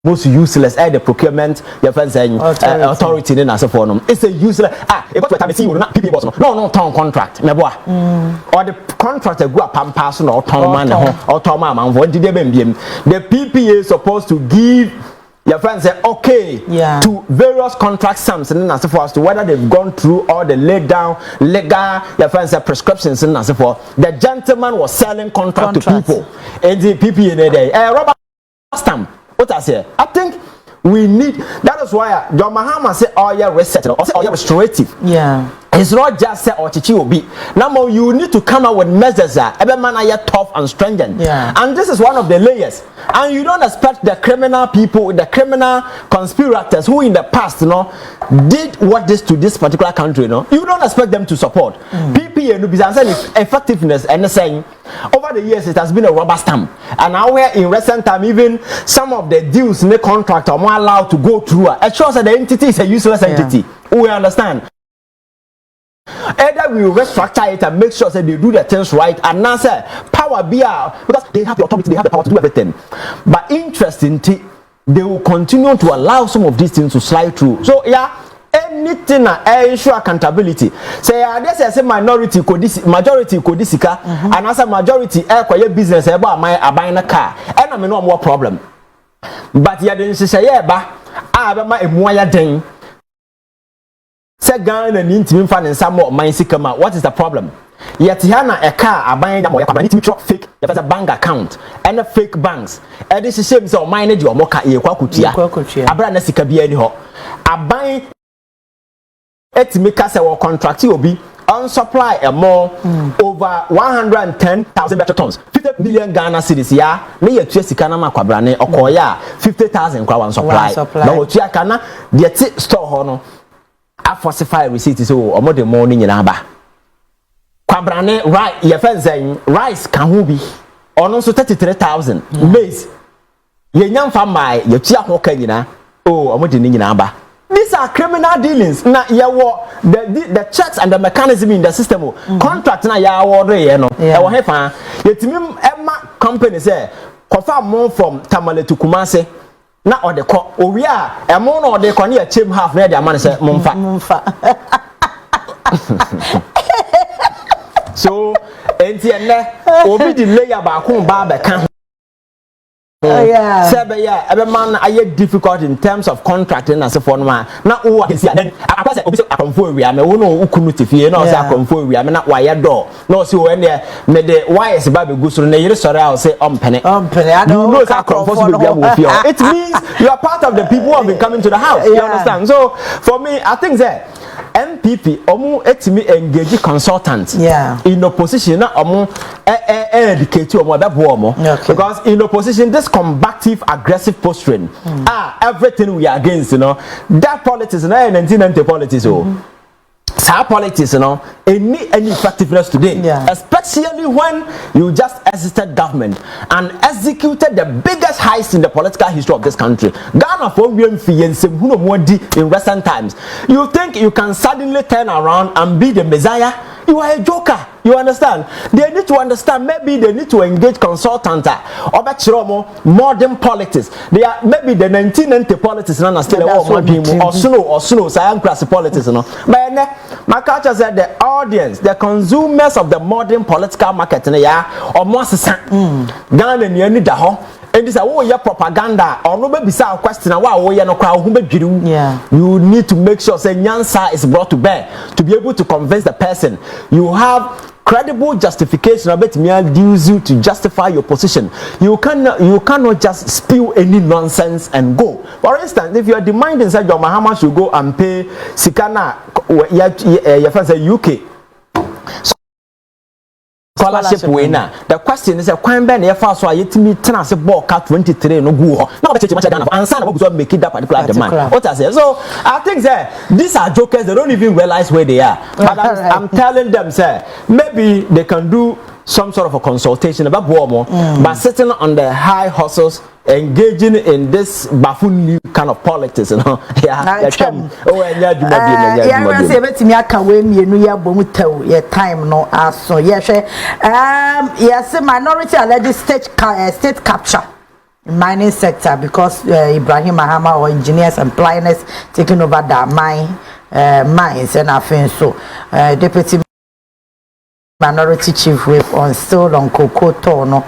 most useless the procurement your friends saying authority in as for them. It's a useless it got to time see you not PP boss no town contract or the contract go up pass no town man or town man for the PPA is supposed to give your friends say okay to various contract sums and as for as to whether they've gone through all the laid down legal your friends say prescriptions and as for the gentleman was selling contract to people and the PPA there rubber stamp. What I say, I think we need. That is why John Mahama say, "Oh yeah, reset or say, oh yeah, restorative." Yeah, it's not just say, "Oh chichi obi." Now you need to come out with measures that every man are tough and stringent. Yeah, and this is one of the layers. And you don't expect the criminal people, the criminal conspirators who in the past, did what this to this particular country. You don't expect them to support. PPA no be effectiveness and saying. Over the years, it has been a rubber stamp, and now we're in recent time, even some of the deals in the contract are more allowed to go through. It shows that the entity is a useless entity. We understand. Either we restructure it and make sure that they do the things right, and now say power be because they have the authority, they have the power to do everything. But interestingly, they will continue to allow some of these things to slide through. So anything ensure accountability. Say this is a minority majority kodisika and as a majority quiet business about my buying a car and I mean no more problem. But ya didn't say my moya ding. Say Ghana and intimate fan and some more mine sikama. What is the problem? Yet Hana a car buying the fake if it's a bank account and a fake banks. And this is same so manage your mocha kwakutia. A brand sikabi anyhow. A buying make us our contract will be on supply a more over 110,000 metric tons, 50 million Ghana cedis. Near Chesikanama Quabrane or Koya 50,000 crown supply. No Chiakana, the store honor. A falsified receipt is or more than morning in Aba. Quabrane, right, your friend saying rice can be on also 33,000 maize. Ye young farm my your Chia Hokanina, oh, I'm what in Aba. These are criminal dealings. Now, the checks and the mechanism in the system. Contract na ya order no. Ewo hefa. Yetimi Emma company say confirm more from Tamale to Kumase. Na ode ko owia emo na ode ko na chem half na dia man say mumfa. So enti enne obi di layer ba ko ba be kan. Ebe man aye difficult in terms of contracting as for no man na wo akesi then akwase obi se akonfo wi ame wo no ukunu tifie na o se akonfo wi ame na waye do na o se wo ene me de wires ba be gusuru na yire sore a o se ompene I don't know akonfo so be wo fie it means you are part of the people who have been coming to the house. You understand? So for me I think that NPP omu etimi engage consultants in opposition na omu educate omu abebo omu because in opposition this combative aggressive posturing everything we are against, you know, that politics na 1990 politics politics, you know, any effectiveness today, especially when you just exited government and executed the biggest heist in the political history of this country. Ghana for in recent times. You think you can suddenly turn around and be the messiah? You are a joker. You understand? They need to understand. Maybe they need to engage consultants or modern politics. They are maybe the 1990 politics and still or snow science class politics. You know. But my culture said the audience, the consumers of the modern political market, or more Ghana and you need the whole. And this is your propaganda or no baby sa question you need to make sure say nyansa is brought to bear to be able to convince the person you have credible justification about me use you to justify your position. You cannot just spew any nonsense and go. For instance, if you are demanding that your Mahama should go and pay Sikana your friends say UK scholarship winner. The question is a when ben e fa so ayetimi tena se ball cat 23 no go ho na be cheche Ghana answer na go make it that particular demand. What I say, so I think say these are jokers, they don't even realize where they are, but I'm telling them say maybe they can do some sort of a consultation about Bomo, but sitting on the high hustles, engaging in this buffoon kind of politics, you know. Time no so yes, minority alleged state capture mining sector because Ibrahim Mahama or engineers and planners taking over that mines and I think so deputy minority chief whip on still on Kokoto no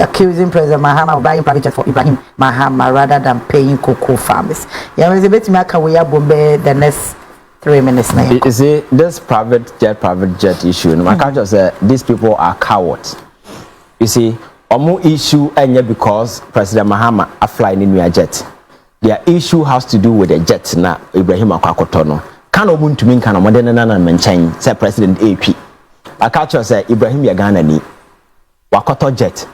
accusing President Mahama of buying private jet for Ibrahim Mahama rather than paying cocoa farmers. Yeah, we bit make we bombe the next 3 minutes now. You see this private jet issue, my culture say these people are cowards. You see, omo issue enya because President Mahama are flying in a jet. Their issue has to do with the jet na Ibrahim Akwakoto no. Can omuntu min kana modern na menchen say President AP. I catch you say Ibrahim Yagana ni wakoto jet.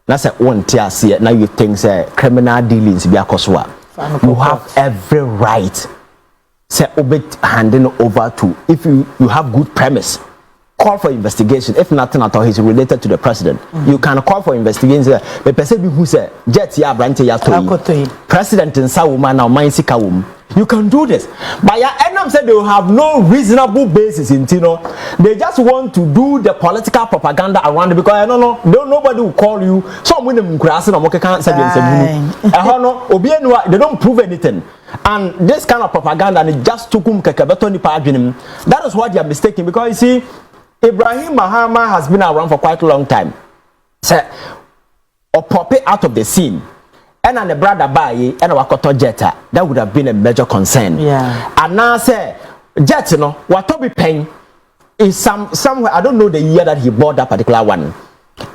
Na say one tia now you think say criminal dealings be akoswa. You have every right say obet handing over to if you have good premise. Call for investigation. If nothing at all is related to the president, you can call for investigation. The person who say jet ya branch ya to president in Sawuma now mine sikawum. You can do this. But your enemy said they will have no reasonable basis in Tino. They just want to do the political propaganda around it because I don't know, nobody will call you. Some women grassing or can't say they don't prove anything. And this kind of propaganda and it just took that is what you are mistaken because you see Ibrahim Mahama has been around for quite a long time. Say or pop it out of the scene. And the brother buy and wakoto jetta, that would have been a major concern. Yeah. And now say jet, you know, what to be paying is somewhere I don't know the year that he bought that particular one.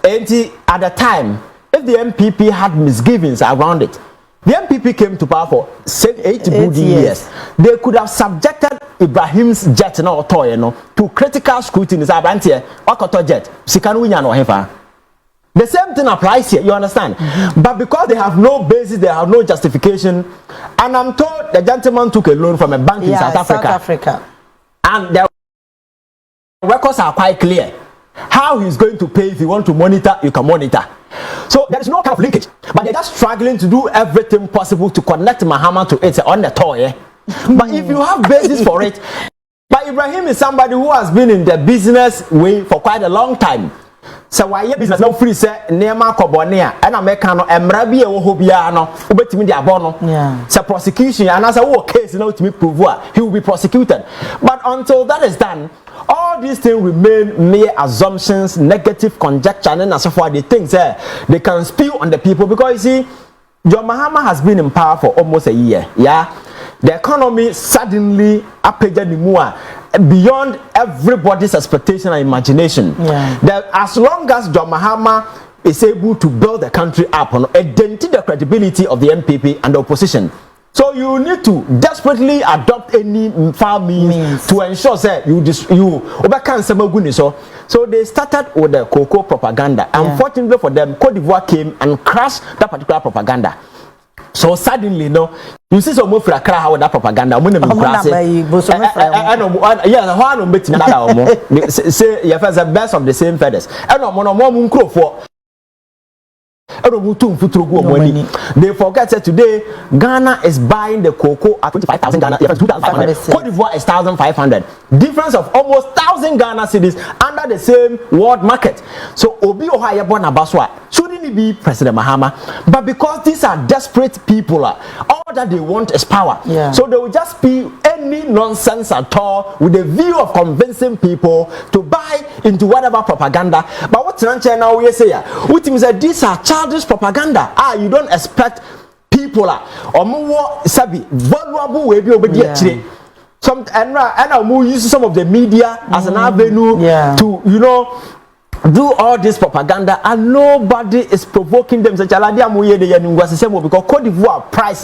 And at the time, if the NPP had misgivings around it, the NPP came to power for 8 good years. They could have subjected Ibrahim's jet no toy, you know, to critical scrutiny. Wakoto jet, Sikanu no hefa. The same thing applies here, you understand? But because they have no basis, they have no justification, and I'm told the gentleman took a loan from a bank in South Africa. And their records are quite clear. How he's going to pay if you want to monitor, you can monitor. So there is no kind of linkage, but they're just struggling to do everything possible to connect Mahama to it on the toy. But if you have basis for it, but Ibrahim is somebody who has been in the business way for quite a long time. So why business no free say nema kobonea and America no emra bi e wo hobia no obetimi dia bono. So prosecution and as a case now to me prove he will be prosecuted. But until that is done, all these things remain mere assumptions, negative conjecture, and so forth. The things they can spew on the people because you see, John Mahama has been in power for almost a year. Yeah, the economy suddenly beyond everybody's expectation and imagination. That as long as John Mahama is able to build the country up on identity the credibility of the NPP and the opposition. So you need to desperately adopt any foul means to ensure that you overcome some. So they started with the cocoa propaganda. Unfortunately for them, Cote d'Ivoire came and crashed that particular propaganda. So suddenly, no, you see some more for how with that propaganda. Say you have the best of the same feathers. I know more for. They forget that today Ghana is buying the cocoa at 25,000 Ghana, 2,500. Cote d'Ivoire is 1,500. Difference of almost 1,000 Ghana cities under the same world market. So Obi Ohaya Bonabaswa shouldn't it be President Mahama? But because these are desperate people, all that they want is power. So they will just be any nonsense at all with the view of convincing people to buy into whatever propaganda. But what's now we say, which means that these are childish propaganda. You don't expect people or more sabi valuable way be obedient. Some and more use some of the media as an avenue to do all this propaganda, and nobody is provoking them. Because Cote d'Ivoire price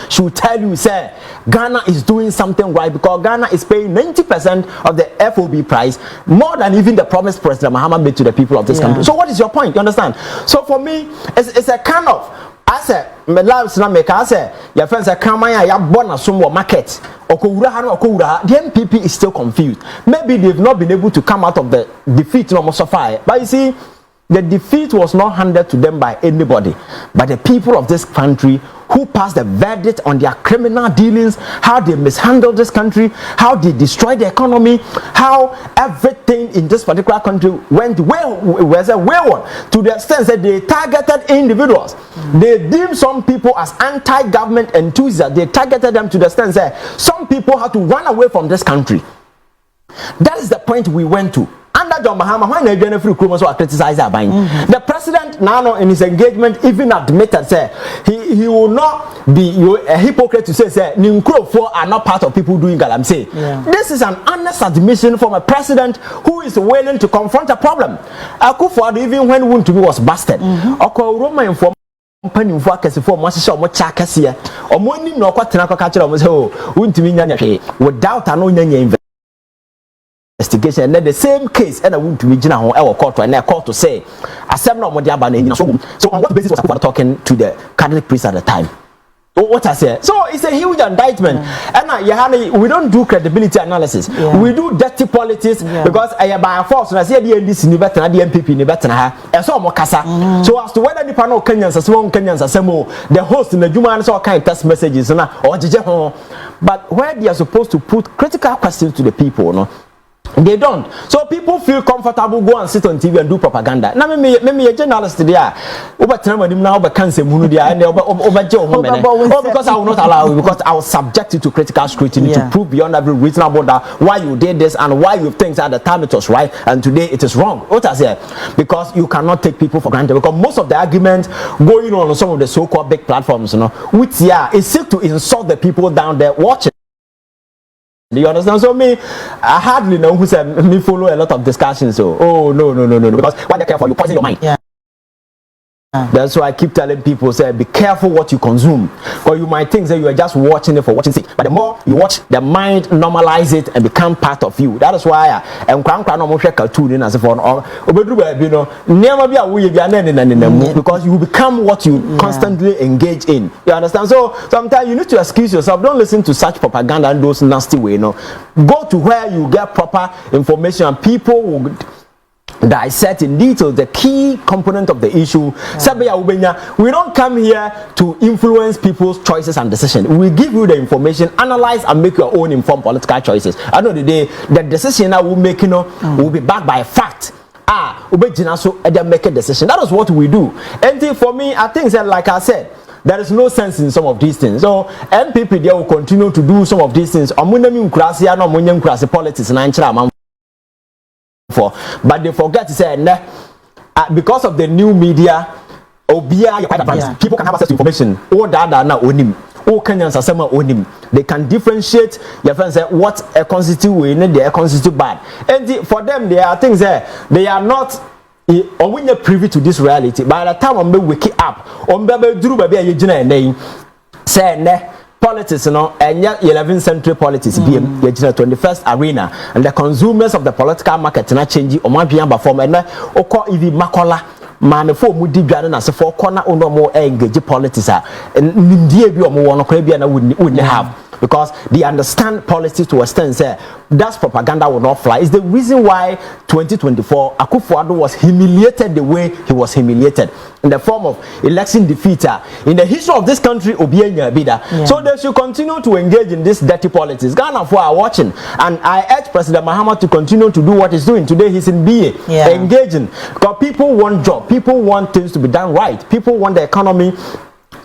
should tell you say Ghana is doing something right because Ghana is paying 90% of the FOB price, more than even the promise President Mahama made to the people of this country. So what is your point? You understand? So for me, it's a kind of I said, my lives not make I say your friends are coming ya born a some market the NPP is still confused. Maybe they've not been able to come out of the defeat no more so far. But you see, the defeat was not handed to them by anybody, but the people of this country who passed the verdict on their criminal dealings, how they mishandled this country, how they destroyed the economy, how everything in this particular country went wayward to the extent that they targeted individuals. They deemed some people as anti-government enthusiasts. They targeted them to the extent that some people had to run away from this country. That is the point we went to. Under John Mahama, when they free so criticize the president now in his engagement even admitted say he will not be a hypocrite to say Ninkrofo are not part of people doing galamsey. This is an honest admission from a president who is willing to confront a problem. Akufo-Addo, even when Wontumi was busted, Roma informed company for Akesifo Mosisha Mochakasi, or Moni no Quatanaka catcher was Wontumi Nyanya without an onion investigation. And then the same case and I went to regional our court and I court to say assembly of Modiaba. So on what basis was I talking to the Catholic priest at the time? What I say? So it's a huge indictment. And we don't do credibility analysis. We do dirty politics because I by force and I say the NDC ni better the NPP ni better and so more kasa. So as to whether the panel Kenyans as small Kenyans as the host in the Juma and so kind of text messages or but where they are supposed to put critical questions to the people, no? They don't. So people feel comfortable go and sit on TV and do propaganda. Now me a journalist there. Over time now over cancer munu there and because I will not allow you because I will subject you to critical scrutiny to prove beyond every reasonable doubt why you did this and why you think at the time it was right and today it is wrong. What I say? Because you cannot take people for granted because most of the arguments going on some of the so-called big platforms, which is seek to insult the people down there watching. Do you understand? So I hardly know who said me follow a lot of discussions. So no. Because why they careful, you poison your mind. That's why I keep telling people, say, be careful what you consume. Or you might think that you are just watching it for watching sake. But the more you watch, the mind normalize it and become part of you. That is why because you become what you constantly engage in. You understand? So sometimes you need to excuse yourself. Don't listen to such propaganda and those nasty ways. Go to where you get proper information and people will dissect in detail the key component of the issue. We don't come here to influence people's choices and decisions. We give you the information, analyze and make your own informed political choices. At the end of the day, the decision that we make, will be backed by fact. So make a decision. That is what we do. And for me, I think that, like I said, there is no sense in some of these things. So NPP they will continue to do some of these things. Politics but they forget to say because of the new media, people can have access to information. They can differentiate your friends what a constitute win, they constitute bad. And for them, there are things there they are not when you're privy to this reality. By the time we wake up, say politics, and 11th century politics, the 21st arena, and the consumers of the political market na change or might be form and even makola. Man, for Moody Garden as a four corner or no more engage politics, and wouldn't have. Because they understand politics to a extent, that propaganda will not fly. It's the reason why 2024 Akufo-Addo was humiliated the way he was humiliated in the form of election defeat. In the history of this country, so they should continue to engage in this dirty politics. Ghana for are watching, and I urge President Mahama to continue to do what he's doing today. He's in BA, engaging, because people want job, people want things to be done right, people want the economy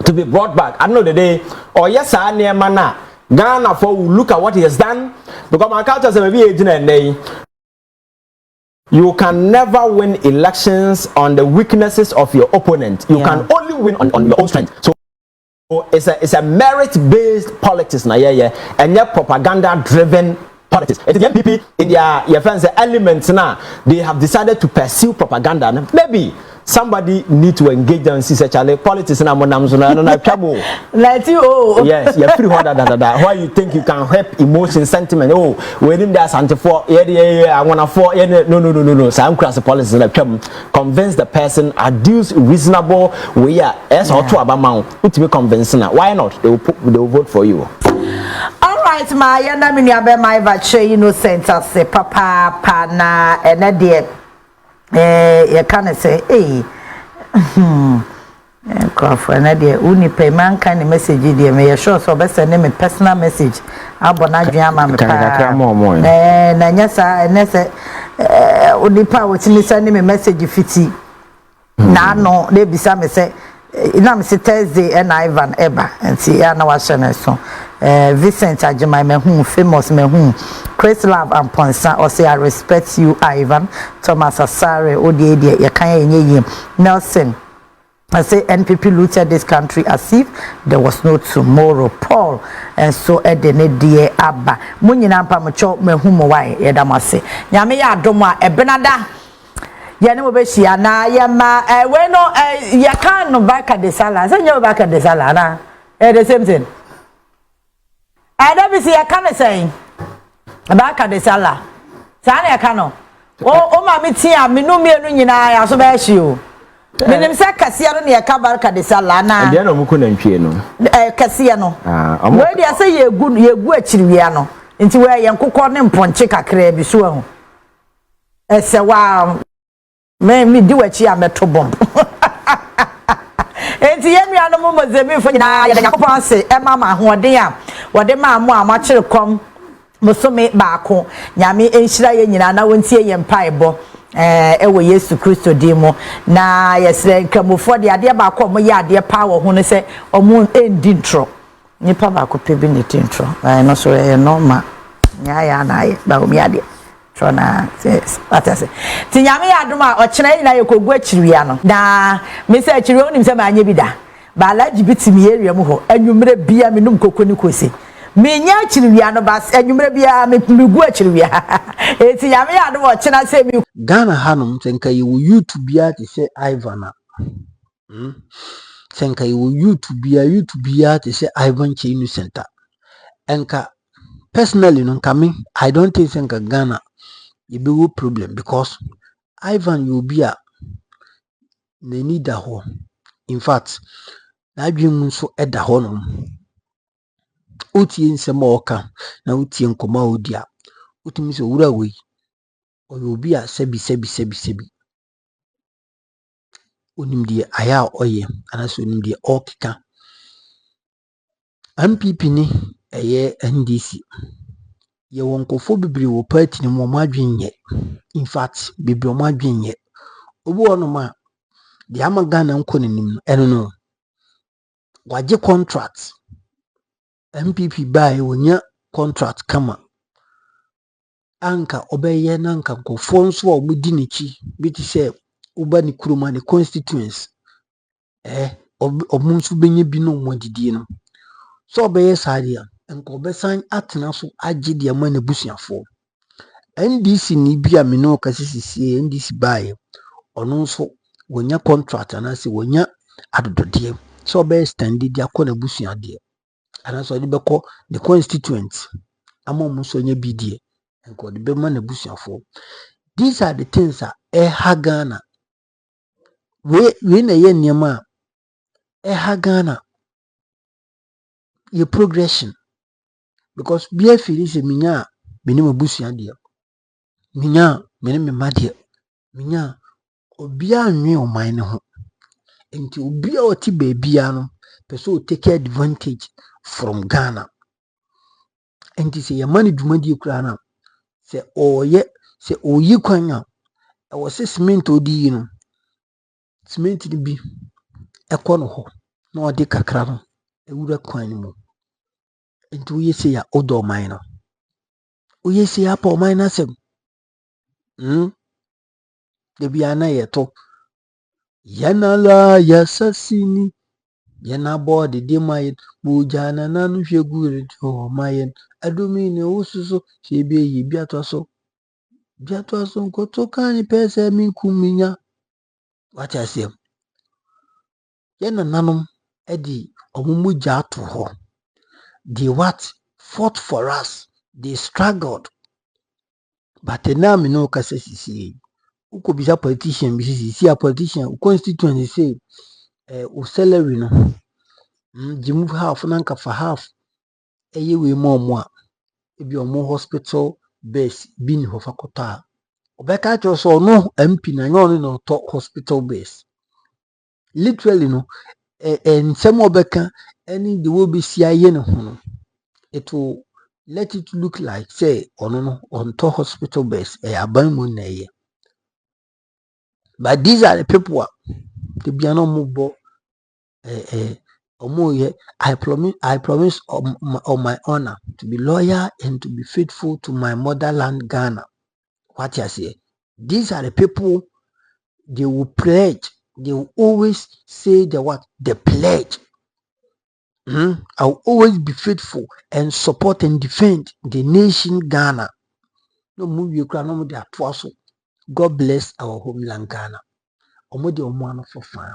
to be brought back. I know the day, or yes, I near mana. Ghana for will look at what he has done, because my culture says you can never win elections on the weaknesses of your opponent. You can only win on your own strength. So it's a merit-based politics now, and yet propaganda-driven politics. It's the NPP in their friends elements now. They have decided to pursue propaganda. Maybe somebody need to engage them and see such a politics and trouble. Like you, yes, you're pretty hard that. Why you think you can help emotion, sentiment? Oh, within there, Santa for I want to for no. So I'm cross the policies and convince the person, adduce reasonable way. As or to about to be convincing. Why not? They will vote for you. All right, my yana mini abe my Ivan Kyei Innocent say papa pana and dear. You can say, Crawford, uni pay man kind of message, dear. May sure so best send me personal message. Abona Jama, and yes, and that's only power to send me message fitty. Now, no, they be some say, Thursday and Ivan Eba, and see, I know so. Vincent Ajimai me famous me Chris Love and Ponsa or say I respect you Ivan Thomas Asare Odie Yakaya Nelson. I say NPP looted this country as if there was no tomorrow. Paul and so Edene die Abba Munyinampa Macho me why Edamase Yame ya Doma Ebenada Yano Beshia na Yama no Yakan no back at the sala. Send you back at the sala na the same thing. I never see a can saying about the sala. Sani a cano. Oh, mammy, tia, me no mere in I also bash you. Minim sa Cassiano near Cabarca de Salana. Diano Mukun Piano. Cassiano. Where they say you're good Chiliano. Into where young cook on them ponchica crab is well. It's a wow. May me do a chia metal bomb. And the every animal was a bit for the say, Emma, who are there. What the mamma, much come, Musome Bako, Yami, and Shira, and I won't see a piebo. Ewe Yesu Christo demo na yes kamufo de ade ba ko mo ya ade power ho ne se omo endintro nipa ba ko pebi ne tintro no so normal nya na ye ba o mi ade tro na atase ti nyame ya doma o kire na ye kogu akiriwia no na me se akiriwe onim se ma anya bi da ba alaji bitimi area mu ho anwumre bia me num kokoni kosi me nya akiriwia no ba anwumre bia me gu akiriwia eti nyame ya doma o kire se mi Ghana hanum senka you YouTube ya to say Ivan senka you YouTube ya to say Ivan Kyei Innocent enka personally no coming I don't think senka Ghana you be a problem because Ivan you be a ne need a ho in fact na dwim so eda ho no otie nsem oka na otie nkoma odia otumi so wura we obi a sebi onim de aya oye anaso onim de okeka NPP ni NDC ye wonkofo bibiri wo party ni mo adwenye in fact bibiri mo adwenye obi wono ma de amagana nko nim eno no waje contract NPP buy wonya contract kama anka obeye na anka nkofo nso a omudi nichi biti se uba ni kuruma ni constituents omunsu benye bi no modidi no so obeye sadia nka obesan atena so age de ma na busuafo NDC ni bia me no kasisi NDC buy ono nso wonya contract anase wonya adodode so obeye stand dia ko na busuade anase odi beko the constituents ama munso nya bidie nka odi be ma na busuafo. These are the things that Ghana we na ye niema Ghana ye progression because be feel is minya minim abusua de minya minim made minya obi anwe oman ne ho enti obi a oti baabia no person will take advantage from Ghana enti se ye mani dwumadi kura na se oyi kwanya e wo se cement odi yi no cement ni bi ekono ho na odi kakra no ewura kwan mu enti wo yesi ya odo man no wo yesi ya pa man na sem de bia na yeto yanala yasasini yana body de mayen bujana na nu hwegure to mayen adumi ne wosuso hebe yi biato so nkoto kan pese min kuminya what I say yana nanom edi omumu jato ho they what fought for us they struggled but now me no kasa sisi uko bisa politician bisi si a politician constituency say o salary no jimu half na nka for half eye we mo a ebi omo hospital base bi ni ho fakota obeka cho so no MP na nyon no to hospital base literally no nsem obeka any the will be si aye ne ho no it will let it look like say ono no on to hospital base aban mu na eye but these are the people the biano mubo I promise on my honor to be loyal and to be faithful to my motherland Ghana. What you say? These are the people they will pledge. They will always say the pledge. I will always be faithful and support and defend the nation Ghana. No move you can no their twaso. God bless our homeland Ghana. Omodi omwana for fun.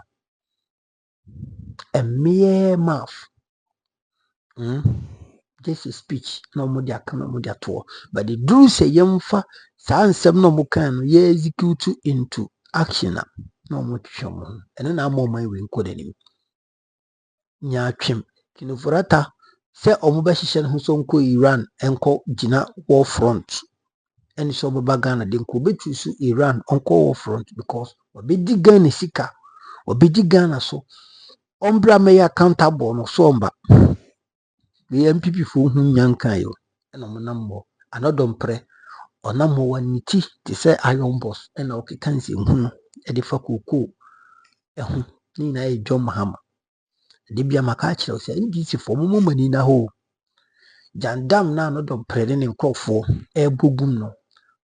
A mere mouth. Just a speech no more dia kana mo dia to but the do say yemfa saa nsem no mo kan no ye execute into action no mo twem eno na mo man we nkoda nim nya twem kinofurata se omo ba hihye no so nko Iran enko gina war front eni so baba Ghana de nko betu su Iran onko war front because obedi Ghana sika obedi Ghana so ombra me accountable no so omba the NPP for whom young kayo and on number Annoh Dompreh or number one niti to say iron boss and okay can see a difficult Nina John Mahama. Dibia Makachi say NDC for money na ho. Jandam na Annoh Dompreh in crop for air boom no.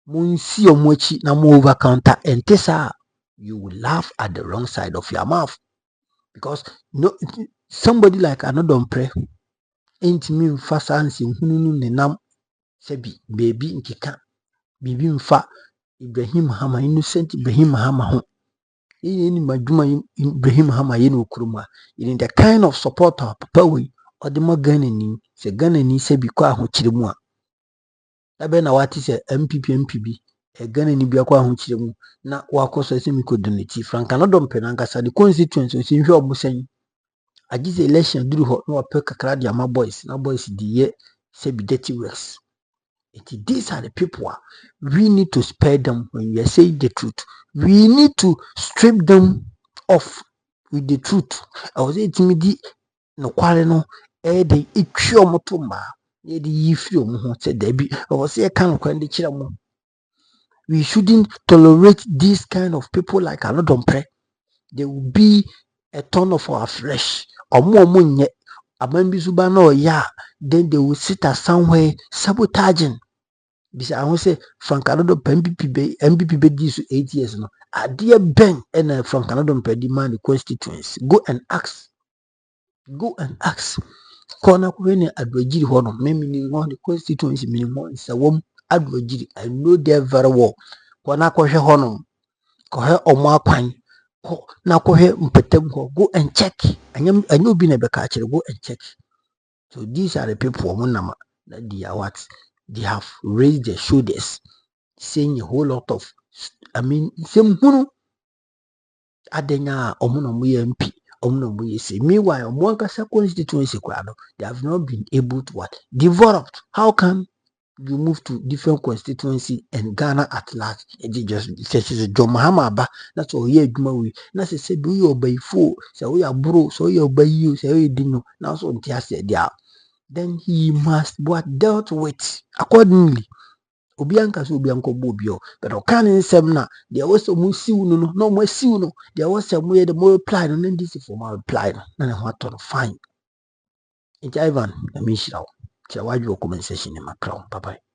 Moon see your mochi na more over counter and tessa you will laugh at the wrong side of your mouth because no somebody like Annoh Dompreh ain't me mfa sansi hununu nenam sebi baby nkeka bibi mfa Ibrahim Hama Innocent Ibrahim Hama ho ni maduma Ibrahim Hama ye no kuruma in the kind of support of papa we or the Ghana ni se Ghana ni sebi kwa ho kiremu a abe na wati se MPP Ghana ni bia kwa ho kiremu na wakoso se mikodonati Frank Annoh Dompreh na nkasa the constituency se nhwe obusan agize election duru ho no apel kakra dia ma boys na boys di ye se bi dirty works These are the people we need to spare them when we are saying the truth. We need to strip them off with the truth. I was saying to me, no quality the itchio motumba, the yifio said Debbie. I was saying, kind of we shouldn't tolerate this kind of people like Annoh Dompreh. There will be a ton of our flesh. Or more money. Then they will sit as somewhere sabotaging. Because I want to say Frank Annoh Dompreh MPP be this 8 years no. Dear Ben and Frank Annoh Dompreh demand the constituency. Go and ask. Kona kwene adwajiri hono. Mimi ni the constituency minimum is a woman adwajiri. I know they very well. Kona kwa hono. Kohe omwa kwan. Na kohe mpetem ko. Go and check. I know be na beka actually go and check. So these are the people that they are what? They have raised their shoulders, saying a whole lot of, same hunu adenya omuno mu MP, omuno mu say. Meanwhile, Mwakasa constituency they have not been able to what? Developed. How come you move to different constituency and Ghana at large? It just says a John Mahama, that's all ye we. That's a said we obey fool, so we are bro, so you obey you, so you didn't know. Now so they are. Then he must be dealt with accordingly. Obianka so obianko bobio, but okane nsem na there was some siw no mo siw no there was some way the more reply no then this for my reply no na ho ato fine. Ivan na me shirawo. Tira wadwo comment section ni makra. Bye bye.